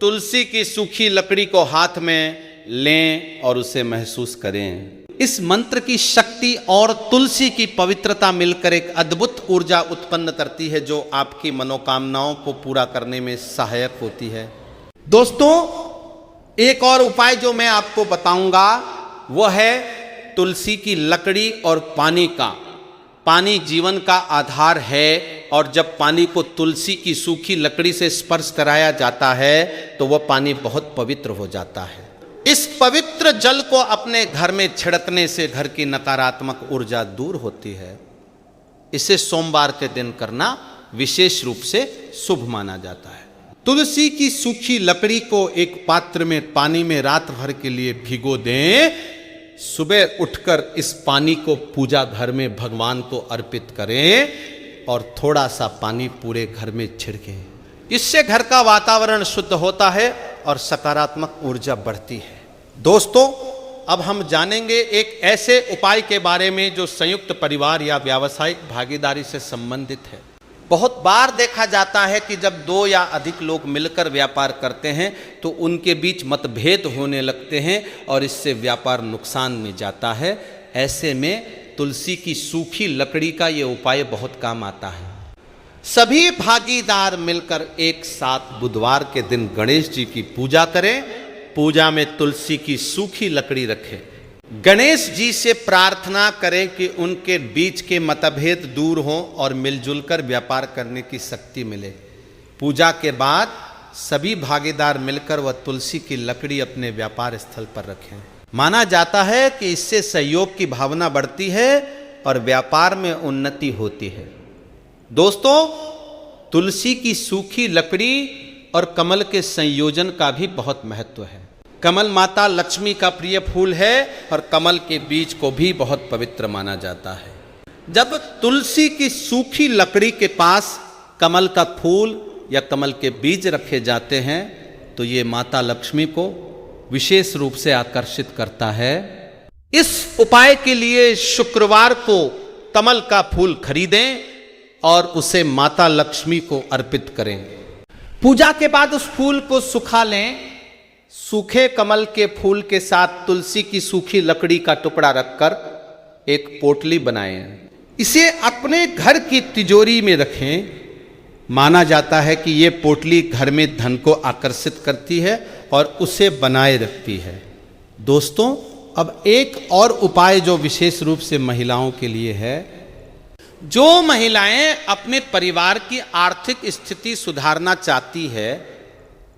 तुलसी की सूखी लकड़ी को हाथ में लें और उसे महसूस करें। इस मंत्र की शक्ति और तुलसी की पवित्रता मिलकर एक अद्भुत ऊर्जा उत्पन्न करती है जो आपकी मनोकामनाओं को पूरा करने में सहायक होती है। दोस्तों, एक और उपाय जो मैं आपको बताऊंगा वह है तुलसी की लकड़ी और पानी का। पानी जीवन का आधार है और जब पानी को तुलसी की सूखी लकड़ी से स्पर्श कराया जाता है तो वह पानी बहुत पवित्र हो जाता है। इस पवित्र जल को अपने घर में छिड़कने से घर की नकारात्मक ऊर्जा दूर होती है। इसे सोमवार के दिन करना विशेष रूप से शुभ माना जाता है। तुलसी की सूखी लकड़ी को एक पात्र में पानी में रात भर के लिए भिगो दें। सुबह उठकर इस पानी को पूजा घर में भगवान को अर्पित करें और थोड़ा सा पानी पूरे घर में छिड़कें। इससे घर का वातावरण शुद्ध होता है और सकारात्मक ऊर्जा बढ़ती है। दोस्तों, अब हम जानेंगे एक ऐसे उपाय के बारे में जो संयुक्त परिवार या व्यावसायिक भागीदारी से संबंधित है। बहुत बार देखा जाता है कि जब दो या अधिक लोग मिलकर व्यापार करते हैं तो उनके बीच मतभेद होने लगते हैं और इससे व्यापार नुकसान में जाता है। ऐसे में तुलसी की सूखी लकड़ी का ये उपाय बहुत काम आता है। सभी भागीदार मिलकर एक साथ बुधवार के दिन गणेश जी की पूजा करें। पूजा में तुलसी की सूखी लकड़ी रखें। गणेश जी से प्रार्थना करें कि उनके बीच के मतभेद दूर हों और मिलजुल कर व्यापार करने की शक्ति मिले। पूजा के बाद सभी भागीदार मिलकर वह तुलसी की लकड़ी अपने व्यापार स्थल पर रखें। माना जाता है कि इससे सहयोग की भावना बढ़ती है और व्यापार में उन्नति होती है। दोस्तों, तुलसी की सूखी लकड़ी और कमल के संयोजन का भी बहुत महत्व है। कमल माता लक्ष्मी का प्रिय फूल है और कमल के बीज को भी बहुत पवित्र माना जाता है। जब तुलसी की सूखी लकड़ी के पास कमल का फूल या कमल के बीज रखे जाते हैं तो ये माता लक्ष्मी को विशेष रूप से आकर्षित करता है। इस उपाय के लिए शुक्रवार को कमल का फूल खरीदें और उसे माता लक्ष्मी को अर्पित करें। पूजा के बाद उस फूल को सुखा लें। सूखे कमल के फूल के साथ तुलसी की सूखी लकड़ी का टुकड़ा रखकर एक पोटली बनाएं। इसे अपने घर की तिजोरी में रखें। माना जाता है कि ये पोटली घर में धन को आकर्षित करती है और उसे बनाए रखती है। दोस्तों, अब एक और उपाय जो विशेष रूप से महिलाओं के लिए है। जो महिलाएं अपने परिवार की आर्थिक स्थिति सुधारना चाहती है,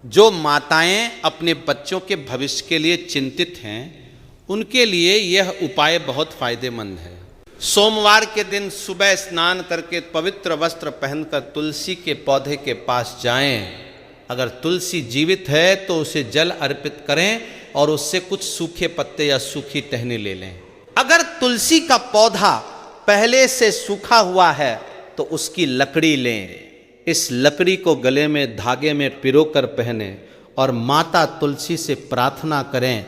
जो माताएं अपने बच्चों के भविष्य के लिए चिंतित हैं, उनके लिए यह उपाय बहुत फायदेमंद है। सोमवार के दिन सुबह स्नान करके पवित्र वस्त्र पहनकर तुलसी के पौधे के पास जाएं। अगर तुलसी जीवित है तो उसे जल अर्पित करें और उससे कुछ सूखे पत्ते या सूखी टहनी ले लें। अगर तुलसी का पौधा पहले से सूखा हुआ है तो उसकी लकड़ी लें। इस लकड़ी को गले में धागे में पिरोकर पहने और माता तुलसी से प्रार्थना करें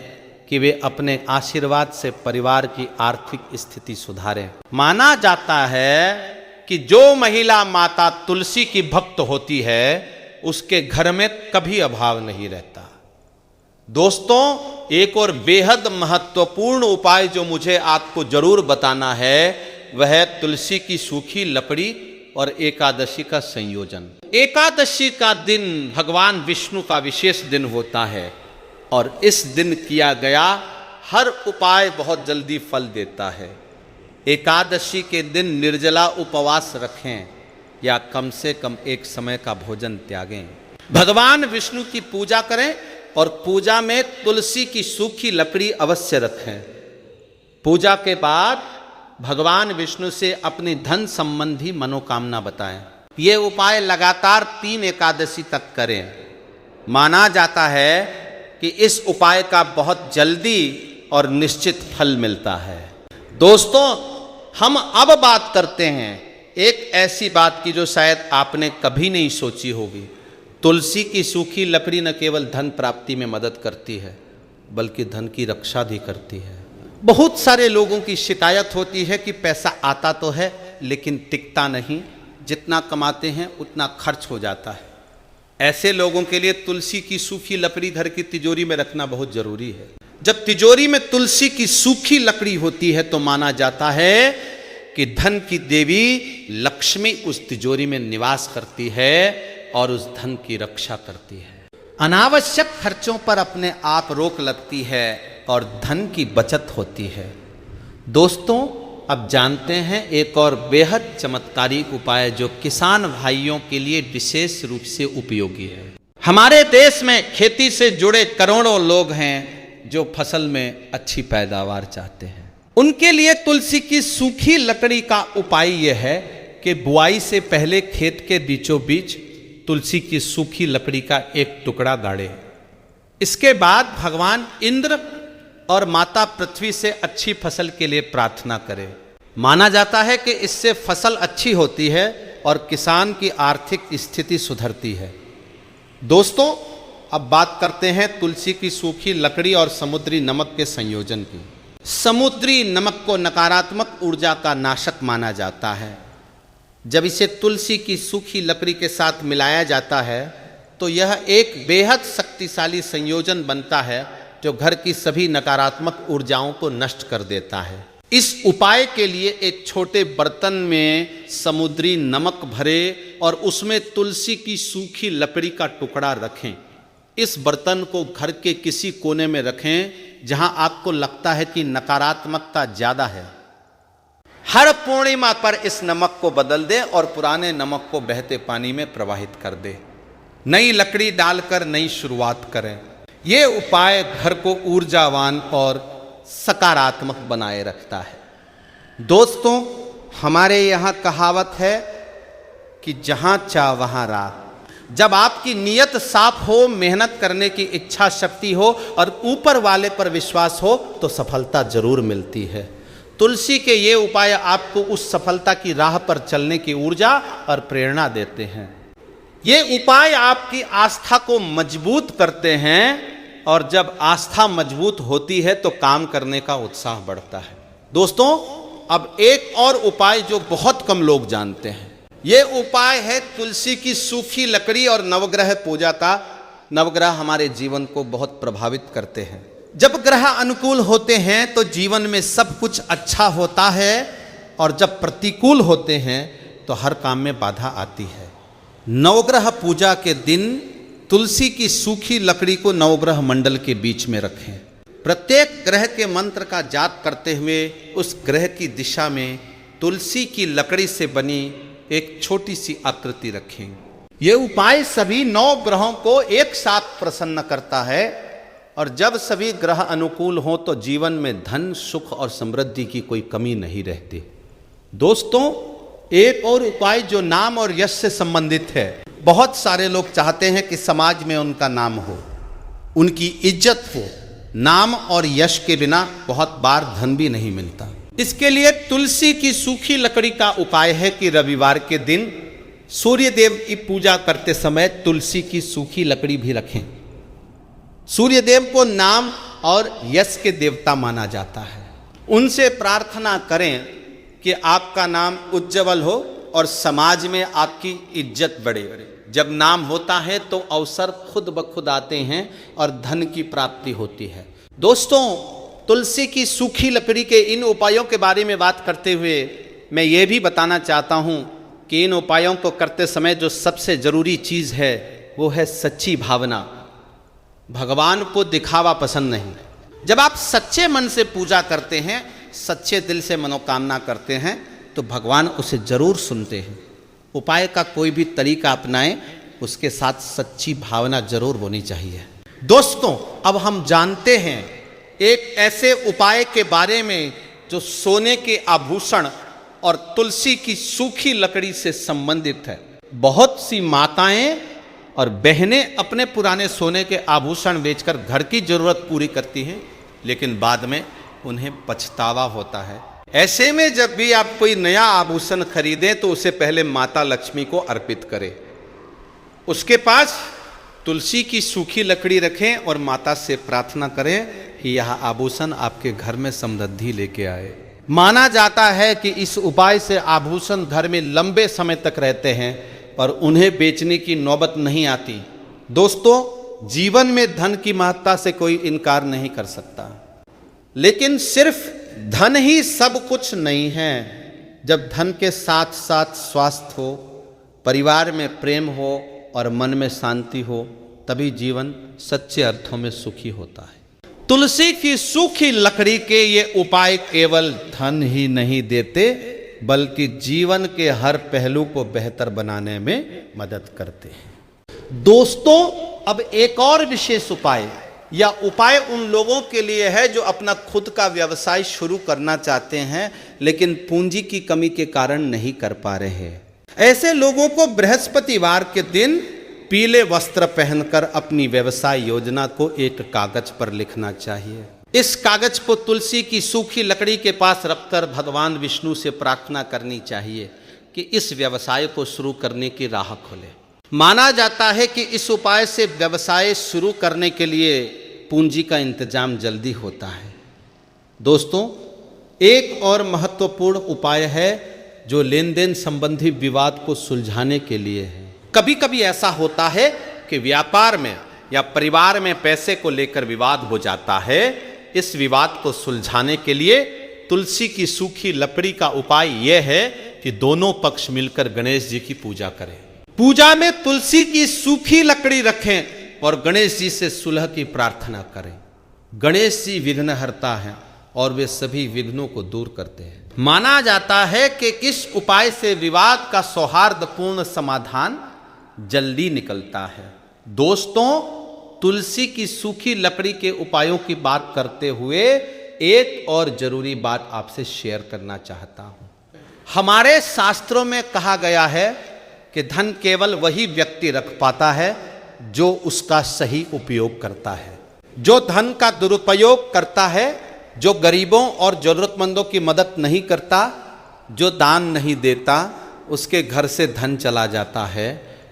कि वे अपने आशीर्वाद से परिवार की आर्थिक स्थिति सुधारें। माना जाता है कि जो महिला माता तुलसी की भक्त होती है उसके घर में कभी अभाव नहीं रहता। दोस्तों, एक और बेहद महत्वपूर्ण उपाय जो मुझे आपको जरूर बताना है वह है तुलसी की सूखी लकड़ी और एकादशी का संयोजन। एकादशी का दिन भगवान विष्णु का विशेष दिन होता है और इस दिन किया गया हर उपाय बहुत जल्दी फल देता है। एकादशी के दिन निर्जला उपवास रखें या कम से कम एक समय का भोजन त्यागें। भगवान विष्णु की पूजा करें और पूजा में तुलसी की सूखी लकड़ी अवश्य रखें। पूजा के बाद भगवान विष्णु से अपनी धन संबंधी मनोकामना बताएं। ये उपाय लगातार 3 एकादशी तक करें। माना जाता है कि इस उपाय का बहुत जल्दी और निश्चित फल मिलता है। दोस्तों, हम अब बात करते हैं एक ऐसी बात की जो शायद आपने कभी नहीं सोची होगी। तुलसी की सूखी लकड़ी न केवल धन प्राप्ति में मदद करती है बल्कि धन की रक्षा भी करती है। बहुत सारे लोगों की शिकायत होती है कि पैसा आता तो है लेकिन टिकता नहीं, जितना कमाते हैं उतना खर्च हो जाता है। ऐसे लोगों के लिए तुलसी की सूखी लकड़ी घर की तिजोरी में रखना बहुत जरूरी है। जब तिजोरी में तुलसी की सूखी लकड़ी होती है तो माना जाता है कि धन की देवी लक्ष्मी उस तिजोरी में निवास करती है और उस धन की रक्षा करती है। अनावश्यक खर्चों पर अपने आप रोक लगती है और धन की बचत होती है। दोस्तों, अब जानते हैं एक और बेहद चमत्कारिक उपाय जो किसान भाइयों के लिए विशेष रूप से उपयोगी है। हमारे देश में खेती से जुड़े करोड़ों लोग हैं जो फसल में अच्छी पैदावार चाहते हैं। उनके लिए तुलसी की सूखी लकड़ी का उपाय यह है कि बुआई से पहले खेत के बीचों बीच तुलसी की सूखी लकड़ी का एक टुकड़ा गाड़े। इसके बाद भगवान इंद्र और माता पृथ्वी से अच्छी फसल के लिए प्रार्थना करें। माना जाता है कि इससे फसल अच्छी होती है और किसान की आर्थिक स्थिति सुधरती है। दोस्तों, अब बात करते हैं तुलसी की सूखी लकड़ी और समुद्री नमक के संयोजन की। समुद्री नमक को नकारात्मक ऊर्जा का नाशक माना जाता है। जब इसे तुलसी की सूखी लकड़ी के साथ मिलाया जाता है तो यह एक बेहद शक्तिशाली संयोजन बनता है जो घर की सभी नकारात्मक ऊर्जाओं को नष्ट कर देता है। इस उपाय के लिए एक छोटे बर्तन में समुद्री नमक भरें और उसमें तुलसी की सूखी लकड़ी का टुकड़ा रखें। इस बर्तन को घर के किसी कोने में रखें जहां आपको लगता है कि नकारात्मकता ज़्यादा है। हर पूर्णिमा पर इस नमक को बदल दें और पुराने नमक को बहते पानी में प्रवाहित कर दें। नई लकड़ी डालकर नई शुरुआत करें। ये उपाय घर को ऊर्जावान और सकारात्मक बनाए रखता है। दोस्तों, हमारे यहाँ कहावत है कि जहाँ चाह वहाँ राह। जब आपकी नीयत साफ हो, मेहनत करने की इच्छा शक्ति हो और ऊपर वाले पर विश्वास हो तो सफलता जरूर मिलती है। तुलसी के ये उपाय आपको उस सफलता की राह पर चलने की ऊर्जा और प्रेरणा देते हैं। ये उपाय आपकी आस्था को मजबूत करते हैं और जब आस्था मजबूत होती है तो काम करने का उत्साह बढ़ता है। दोस्तों, अब एक और उपाय जो बहुत कम लोग जानते हैं, ये उपाय है तुलसी की सूखी लकड़ी और नवग्रह पूजा का। नवग्रह हमारे जीवन को बहुत प्रभावित करते हैं। जब ग्रह अनुकूल होते हैं तो जीवन में सब कुछ अच्छा होता है और जब प्रतिकूल होते हैं तो हर काम में बाधा आती है। नवग्रह पूजा के दिन तुलसी की सूखी लकड़ी को नवग्रह मंडल के बीच में रखें। प्रत्येक ग्रह के मंत्र का जाप करते हुए उस ग्रह की दिशा में तुलसी की लकड़ी से बनी एक छोटी सी आकृति रखें। यह उपाय सभी 9 ग्रहों को एक साथ प्रसन्न करता है और जब सभी ग्रह अनुकूल हों तो जीवन में धन, सुख और समृद्धि की कोई कमी नहीं रहती। दोस्तों, एक और उपाय जो नाम और यश से संबंधित है। बहुत सारे लोग चाहते हैं कि समाज में उनका नाम हो, उनकी इज्जत हो। नाम और यश के बिना बहुत बार धन भी नहीं मिलता। इसके लिए तुलसी की सूखी लकड़ी का उपाय है कि रविवार के दिन सूर्य देव की पूजा करते समय तुलसी की सूखी लकड़ी भी रखें। सूर्य देव को नाम और यश के देवता माना जाता है। उनसे प्रार्थना करें कि आपका नाम उज्जवल हो और समाज में आपकी इज्जत बढ़े। जब नाम होता है तो अवसर खुद ब खुद आते हैं और धन की प्राप्ति होती है। दोस्तों, तुलसी की सूखी लकड़ी के इन उपायों के बारे में बात करते हुए मैं ये भी बताना चाहता हूँ कि इन उपायों को करते समय जो सबसे ज़रूरी चीज़ है वो है सच्ची भावना। भगवान को दिखावा पसंद नहीं। जब आप सच्चे मन से पूजा करते हैं, सच्चे दिल से मनोकामना करते हैं तो भगवान उसे ज़रूर सुनते हैं। उपाय का कोई भी तरीका अपनाएं, उसके साथ सच्ची भावना जरूर होनी चाहिए। दोस्तों, अब हम जानते हैं एक ऐसे उपाय के बारे में जो सोने के आभूषण और तुलसी की सूखी लकड़ी से संबंधित है। बहुत सी माताएं और बहनें अपने पुराने सोने के आभूषण बेचकर घर की जरूरत पूरी करती हैं, लेकिन बाद में उन्हें पछतावा होता है। ऐसे में जब भी आप कोई नया आभूषण खरीदें तो उसे पहले माता लक्ष्मी को अर्पित करें। उसके पास तुलसी की सूखी लकड़ी रखें और माता से प्रार्थना करें कि यह आभूषण आपके घर में समृद्धि लेके आए। माना जाता है कि इस उपाय से आभूषण घर में लंबे समय तक रहते हैं और उन्हें बेचने की नौबत नहीं आती। दोस्तों, जीवन में धन की महत्ता से कोई इनकार नहीं कर सकता, लेकिन सिर्फ धन ही सब कुछ नहीं है। जब धन के साथ साथ स्वास्थ्य हो, परिवार में प्रेम हो और मन में शांति हो, तभी जीवन सच्चे अर्थों में सुखी होता है। तुलसी की सूखी लकड़ी के ये उपाय केवल धन ही नहीं देते, बल्कि जीवन के हर पहलू को बेहतर बनाने में मदद करते हैं। दोस्तों, अब एक और विशेष उपाय या उपाय उन लोगों के लिए है जो अपना खुद का व्यवसाय शुरू करना चाहते हैं लेकिन पूंजी की कमी के कारण नहीं कर पा रहे हैं। ऐसे लोगों को बृहस्पतिवार के दिन पीले वस्त्र पहनकर अपनी व्यवसाय योजना को एक कागज पर लिखना चाहिए। इस कागज को तुलसी की सूखी लकड़ी के पास रखकर भगवान विष्णु से प्रार्थना करनी चाहिए कि इस व्यवसाय को शुरू करने की राह खोले। माना जाता है कि इस उपाय से व्यवसाय शुरू करने के लिए पूंजी का इंतजाम जल्दी होता है। दोस्तों, एक और महत्वपूर्ण उपाय है जो लेन देन संबंधी विवाद को सुलझाने के लिए है। कभी कभी ऐसा होता है कि व्यापार में या परिवार में पैसे को लेकर विवाद हो जाता है। इस विवाद को सुलझाने के लिए तुलसी की सूखी लकड़ी का उपाय यह है कि दोनों पक्ष मिलकर गणेश जी की पूजा करें। पूजा में तुलसी की सूखी लकड़ी रखें और गणेश जी से सुलह की प्रार्थना करें। गणेश जी विघ्नहर्ता हैं और वे सभी विघ्नों को दूर करते हैं। माना जाता है कि इस उपाय से विवाद का सौहार्दपूर्ण समाधान जल्दी निकलता है। दोस्तों, तुलसी की सूखी लकड़ी के उपायों की बात करते हुए एक और जरूरी बात आपसे शेयर करना चाहता हूं। हमारे शास्त्रों में कहा गया है कि धन केवल वही व्यक्ति रख पाता है जो उसका सही उपयोग करता है। जो धन का दुरुपयोग करता है, जो गरीबों और जरूरतमंदों की मदद नहीं करता, जो दान नहीं देता, उसके घर से धन चला जाता है।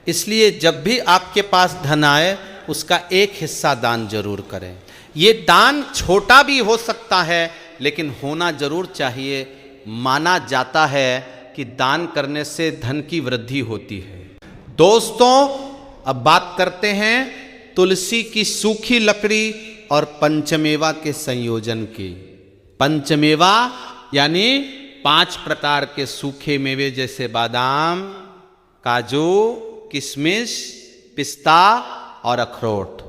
इसलिए जब भी आपके पास धन आए उसका एक हिस्सा दान जरूर करें। ये दान छोटा भी हो सकता है लेकिन होना जरूर चाहिए। माना जाता है कि दान करने से धन की वृद्धि होती है। दोस्तों, अब बात करते हैं तुलसी की सूखी लकड़ी और पंचमेवा के संयोजन की। पंचमेवा यानी 5 प्रकार के सूखे मेवे जैसे बादाम, काजू, किशमिश, पिस्ता और अखरोट।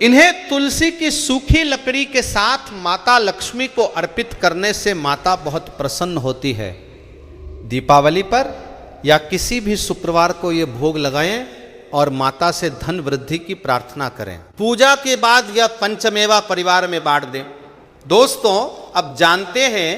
इन्हें तुलसी की सूखी लकड़ी के साथ माता लक्ष्मी को अर्पित करने से माता बहुत प्रसन्न होती है। दीपावली पर या किसी भी शुक्रवार को ये भोग लगाएं और माता से धन वृद्धि की प्रार्थना करें। पूजा के बाद यह पंचमेवा परिवार में बांट दें। दोस्तों, अब जानते हैं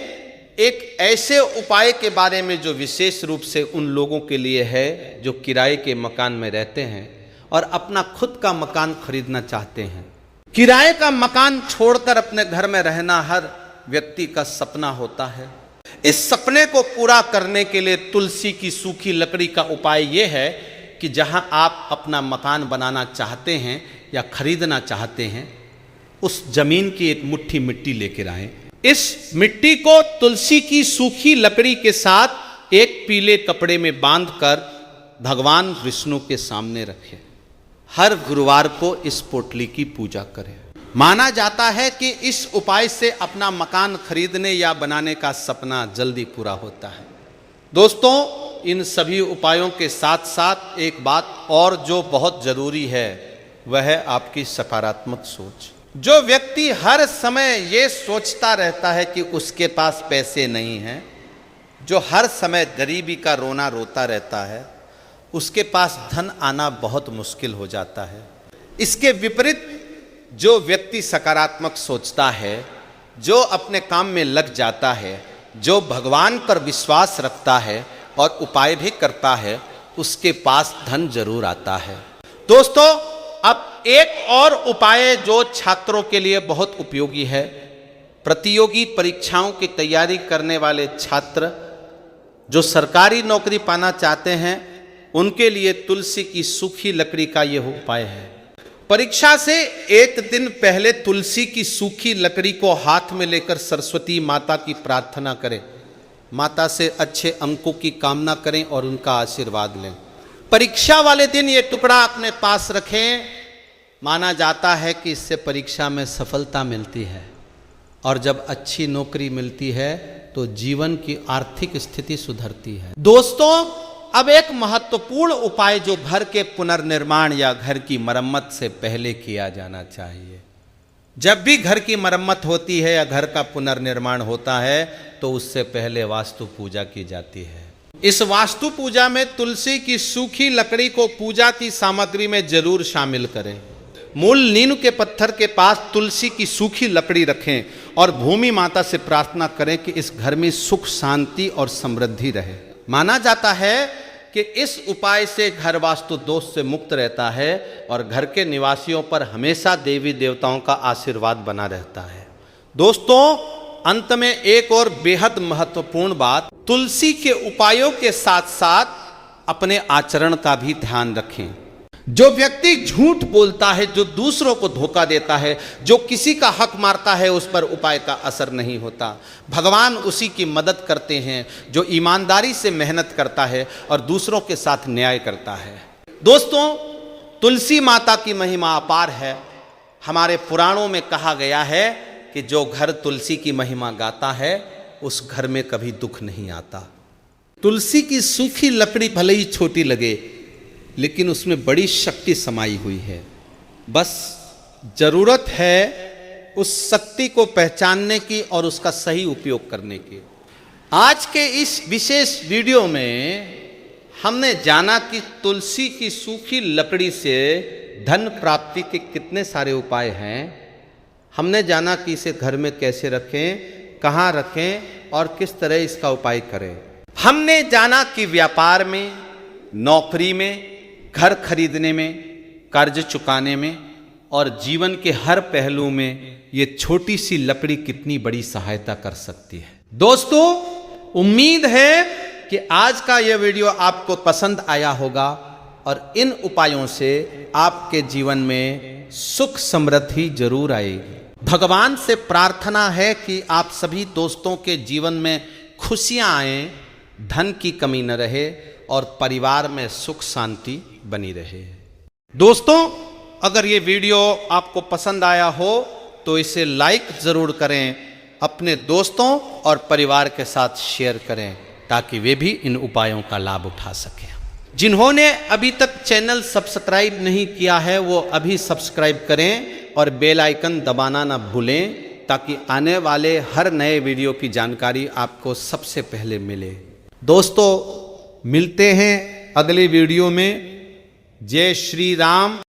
एक ऐसे उपाय के बारे में जो विशेष रूप से उन लोगों के लिए है जो किराए के मकान में रहते हैं और अपना खुद का मकान खरीदना चाहते हैं। किराए का मकान छोड़कर अपने घर में रहना हर व्यक्ति का सपना होता है। इस सपने को पूरा करने के लिए तुलसी की सूखी लकड़ी का उपाय यह है कि जहां आप अपना मकान बनाना चाहते हैं या खरीदना चाहते हैं, उस जमीन की एक मुट्ठी मिट्टी लेकर आएं। इस मिट्टी को तुलसी की सूखी लकड़ी के साथ एक पीले कपड़े में बांधकर भगवान विष्णु के सामने रखें। हर गुरुवार को इस पोटली की पूजा करें। माना जाता है कि इस उपाय से अपना मकान खरीदने या बनाने का सपना जल्दी पूरा होता है। दोस्तों, इन सभी उपायों के साथ साथ एक बात और जो बहुत जरूरी है वह है आपकी सकारात्मक सोच। जो व्यक्ति हर समय ये सोचता रहता है कि उसके पास पैसे नहीं हैं, जो हर समय गरीबी का रोना रोता रहता है, उसके पास धन आना बहुत मुश्किल हो जाता है। इसके विपरीत जो व्यक्ति सकारात्मक सोचता है, जो अपने काम में लग जाता है, जो भगवान पर विश्वास रखता है और उपाय भी करता है, उसके पास धन जरूर आता है। दोस्तों, अब एक और उपाय जो छात्रों के लिए बहुत उपयोगी है। प्रतियोगी परीक्षाओं की तैयारी करने वाले छात्र जो सरकारी नौकरी पाना चाहते हैं, उनके लिए तुलसी की सूखी लकड़ी का यह उपाय है। परीक्षा से एक दिन पहले तुलसी की सूखी लकड़ी को हाथ में लेकर सरस्वती माता की प्रार्थना करें। माता से अच्छे अंकों की कामना करें और उनका आशीर्वाद लें। परीक्षा वाले दिन ये टुकड़ा अपने पास रखें। माना जाता है कि इससे परीक्षा में सफलता मिलती है और जब अच्छी नौकरी मिलती है तो जीवन की आर्थिक स्थिति सुधरती है। दोस्तों, अब एक महत्वपूर्ण उपाय जो घर के पुनर्निर्माण या घर की मरम्मत से पहले किया जाना चाहिए। जब भी घर की मरम्मत होती है या घर का पुनर्निर्माण होता है तो उससे पहले वास्तु पूजा की जाती है। इस वास्तु पूजा में तुलसी की सूखी लकड़ी को पूजा की सामग्री में जरूर शामिल करें। मूल नीम के पत्थर के पास तुलसी की सूखी लकड़ी रखें और भूमि माता से प्रार्थना करें कि इस घर में सुख, शांति और समृद्धि रहे। माना जाता है कि इस उपाय से घर वास्तु दोष से मुक्त रहता है और घर के निवासियों पर हमेशा देवी देवताओं का आशीर्वाद बना रहता है। दोस्तों, अंत में एक और बेहद महत्वपूर्ण बात, तुलसी के उपायों के साथ साथ अपने आचरण का भी ध्यान रखें। जो व्यक्ति झूठ बोलता है, जो दूसरों को धोखा देता है, जो किसी का हक मारता है, उस पर उपाय का असर नहीं होता। भगवान उसी की मदद करते हैं जो ईमानदारी से मेहनत करता है और दूसरों के साथ न्याय करता है। दोस्तों, तुलसी माता की महिमा अपार है। हमारे पुराणों में कहा गया है कि जो घर तुलसी की महिमा गाता है उस घर में कभी दुख नहीं आता। तुलसी की सूखी लकड़ी भले ही छोटी लगे, लेकिन उसमें बड़ी शक्ति समाई हुई है। बस जरूरत है उस शक्ति को पहचानने की और उसका सही उपयोग करने की। आज के इस विशेष वीडियो में हमने जाना कि तुलसी की सूखी लकड़ी से धन प्राप्ति के कितने सारे उपाय हैं। हमने जाना कि इसे घर में कैसे रखें, कहाँ रखें और किस तरह इसका उपाय करें। हमने जाना कि व्यापार में, नौकरी में, घर खरीदने में, कर्ज चुकाने में और जीवन के हर पहलू में ये छोटी सी लकड़ी कितनी बड़ी सहायता कर सकती है। दोस्तों, उम्मीद है कि आज का यह वीडियो आपको पसंद आया होगा और इन उपायों से आपके जीवन में सुख समृद्धि जरूर आएगी। भगवान से प्रार्थना है कि आप सभी दोस्तों के जीवन में खुशियां आए, धन की कमी न रहे और परिवार में सुख शांति बनी रहे। दोस्तों, अगर ये वीडियो आपको पसंद आया हो तो इसे लाइक ज़रूर करें, अपने दोस्तों और परिवार के साथ शेयर करें ताकि वे भी इन उपायों का लाभ उठा सकें। जिन्होंने अभी तक चैनल सब्सक्राइब नहीं किया है वो अभी सब्सक्राइब करें और बेल आइकन दबाना ना भूलें ताकि आने वाले हर नए वीडियो की जानकारी आपको सबसे पहले मिले। दोस्तों, मिलते हैं अगले वीडियो में। जय श्री राम।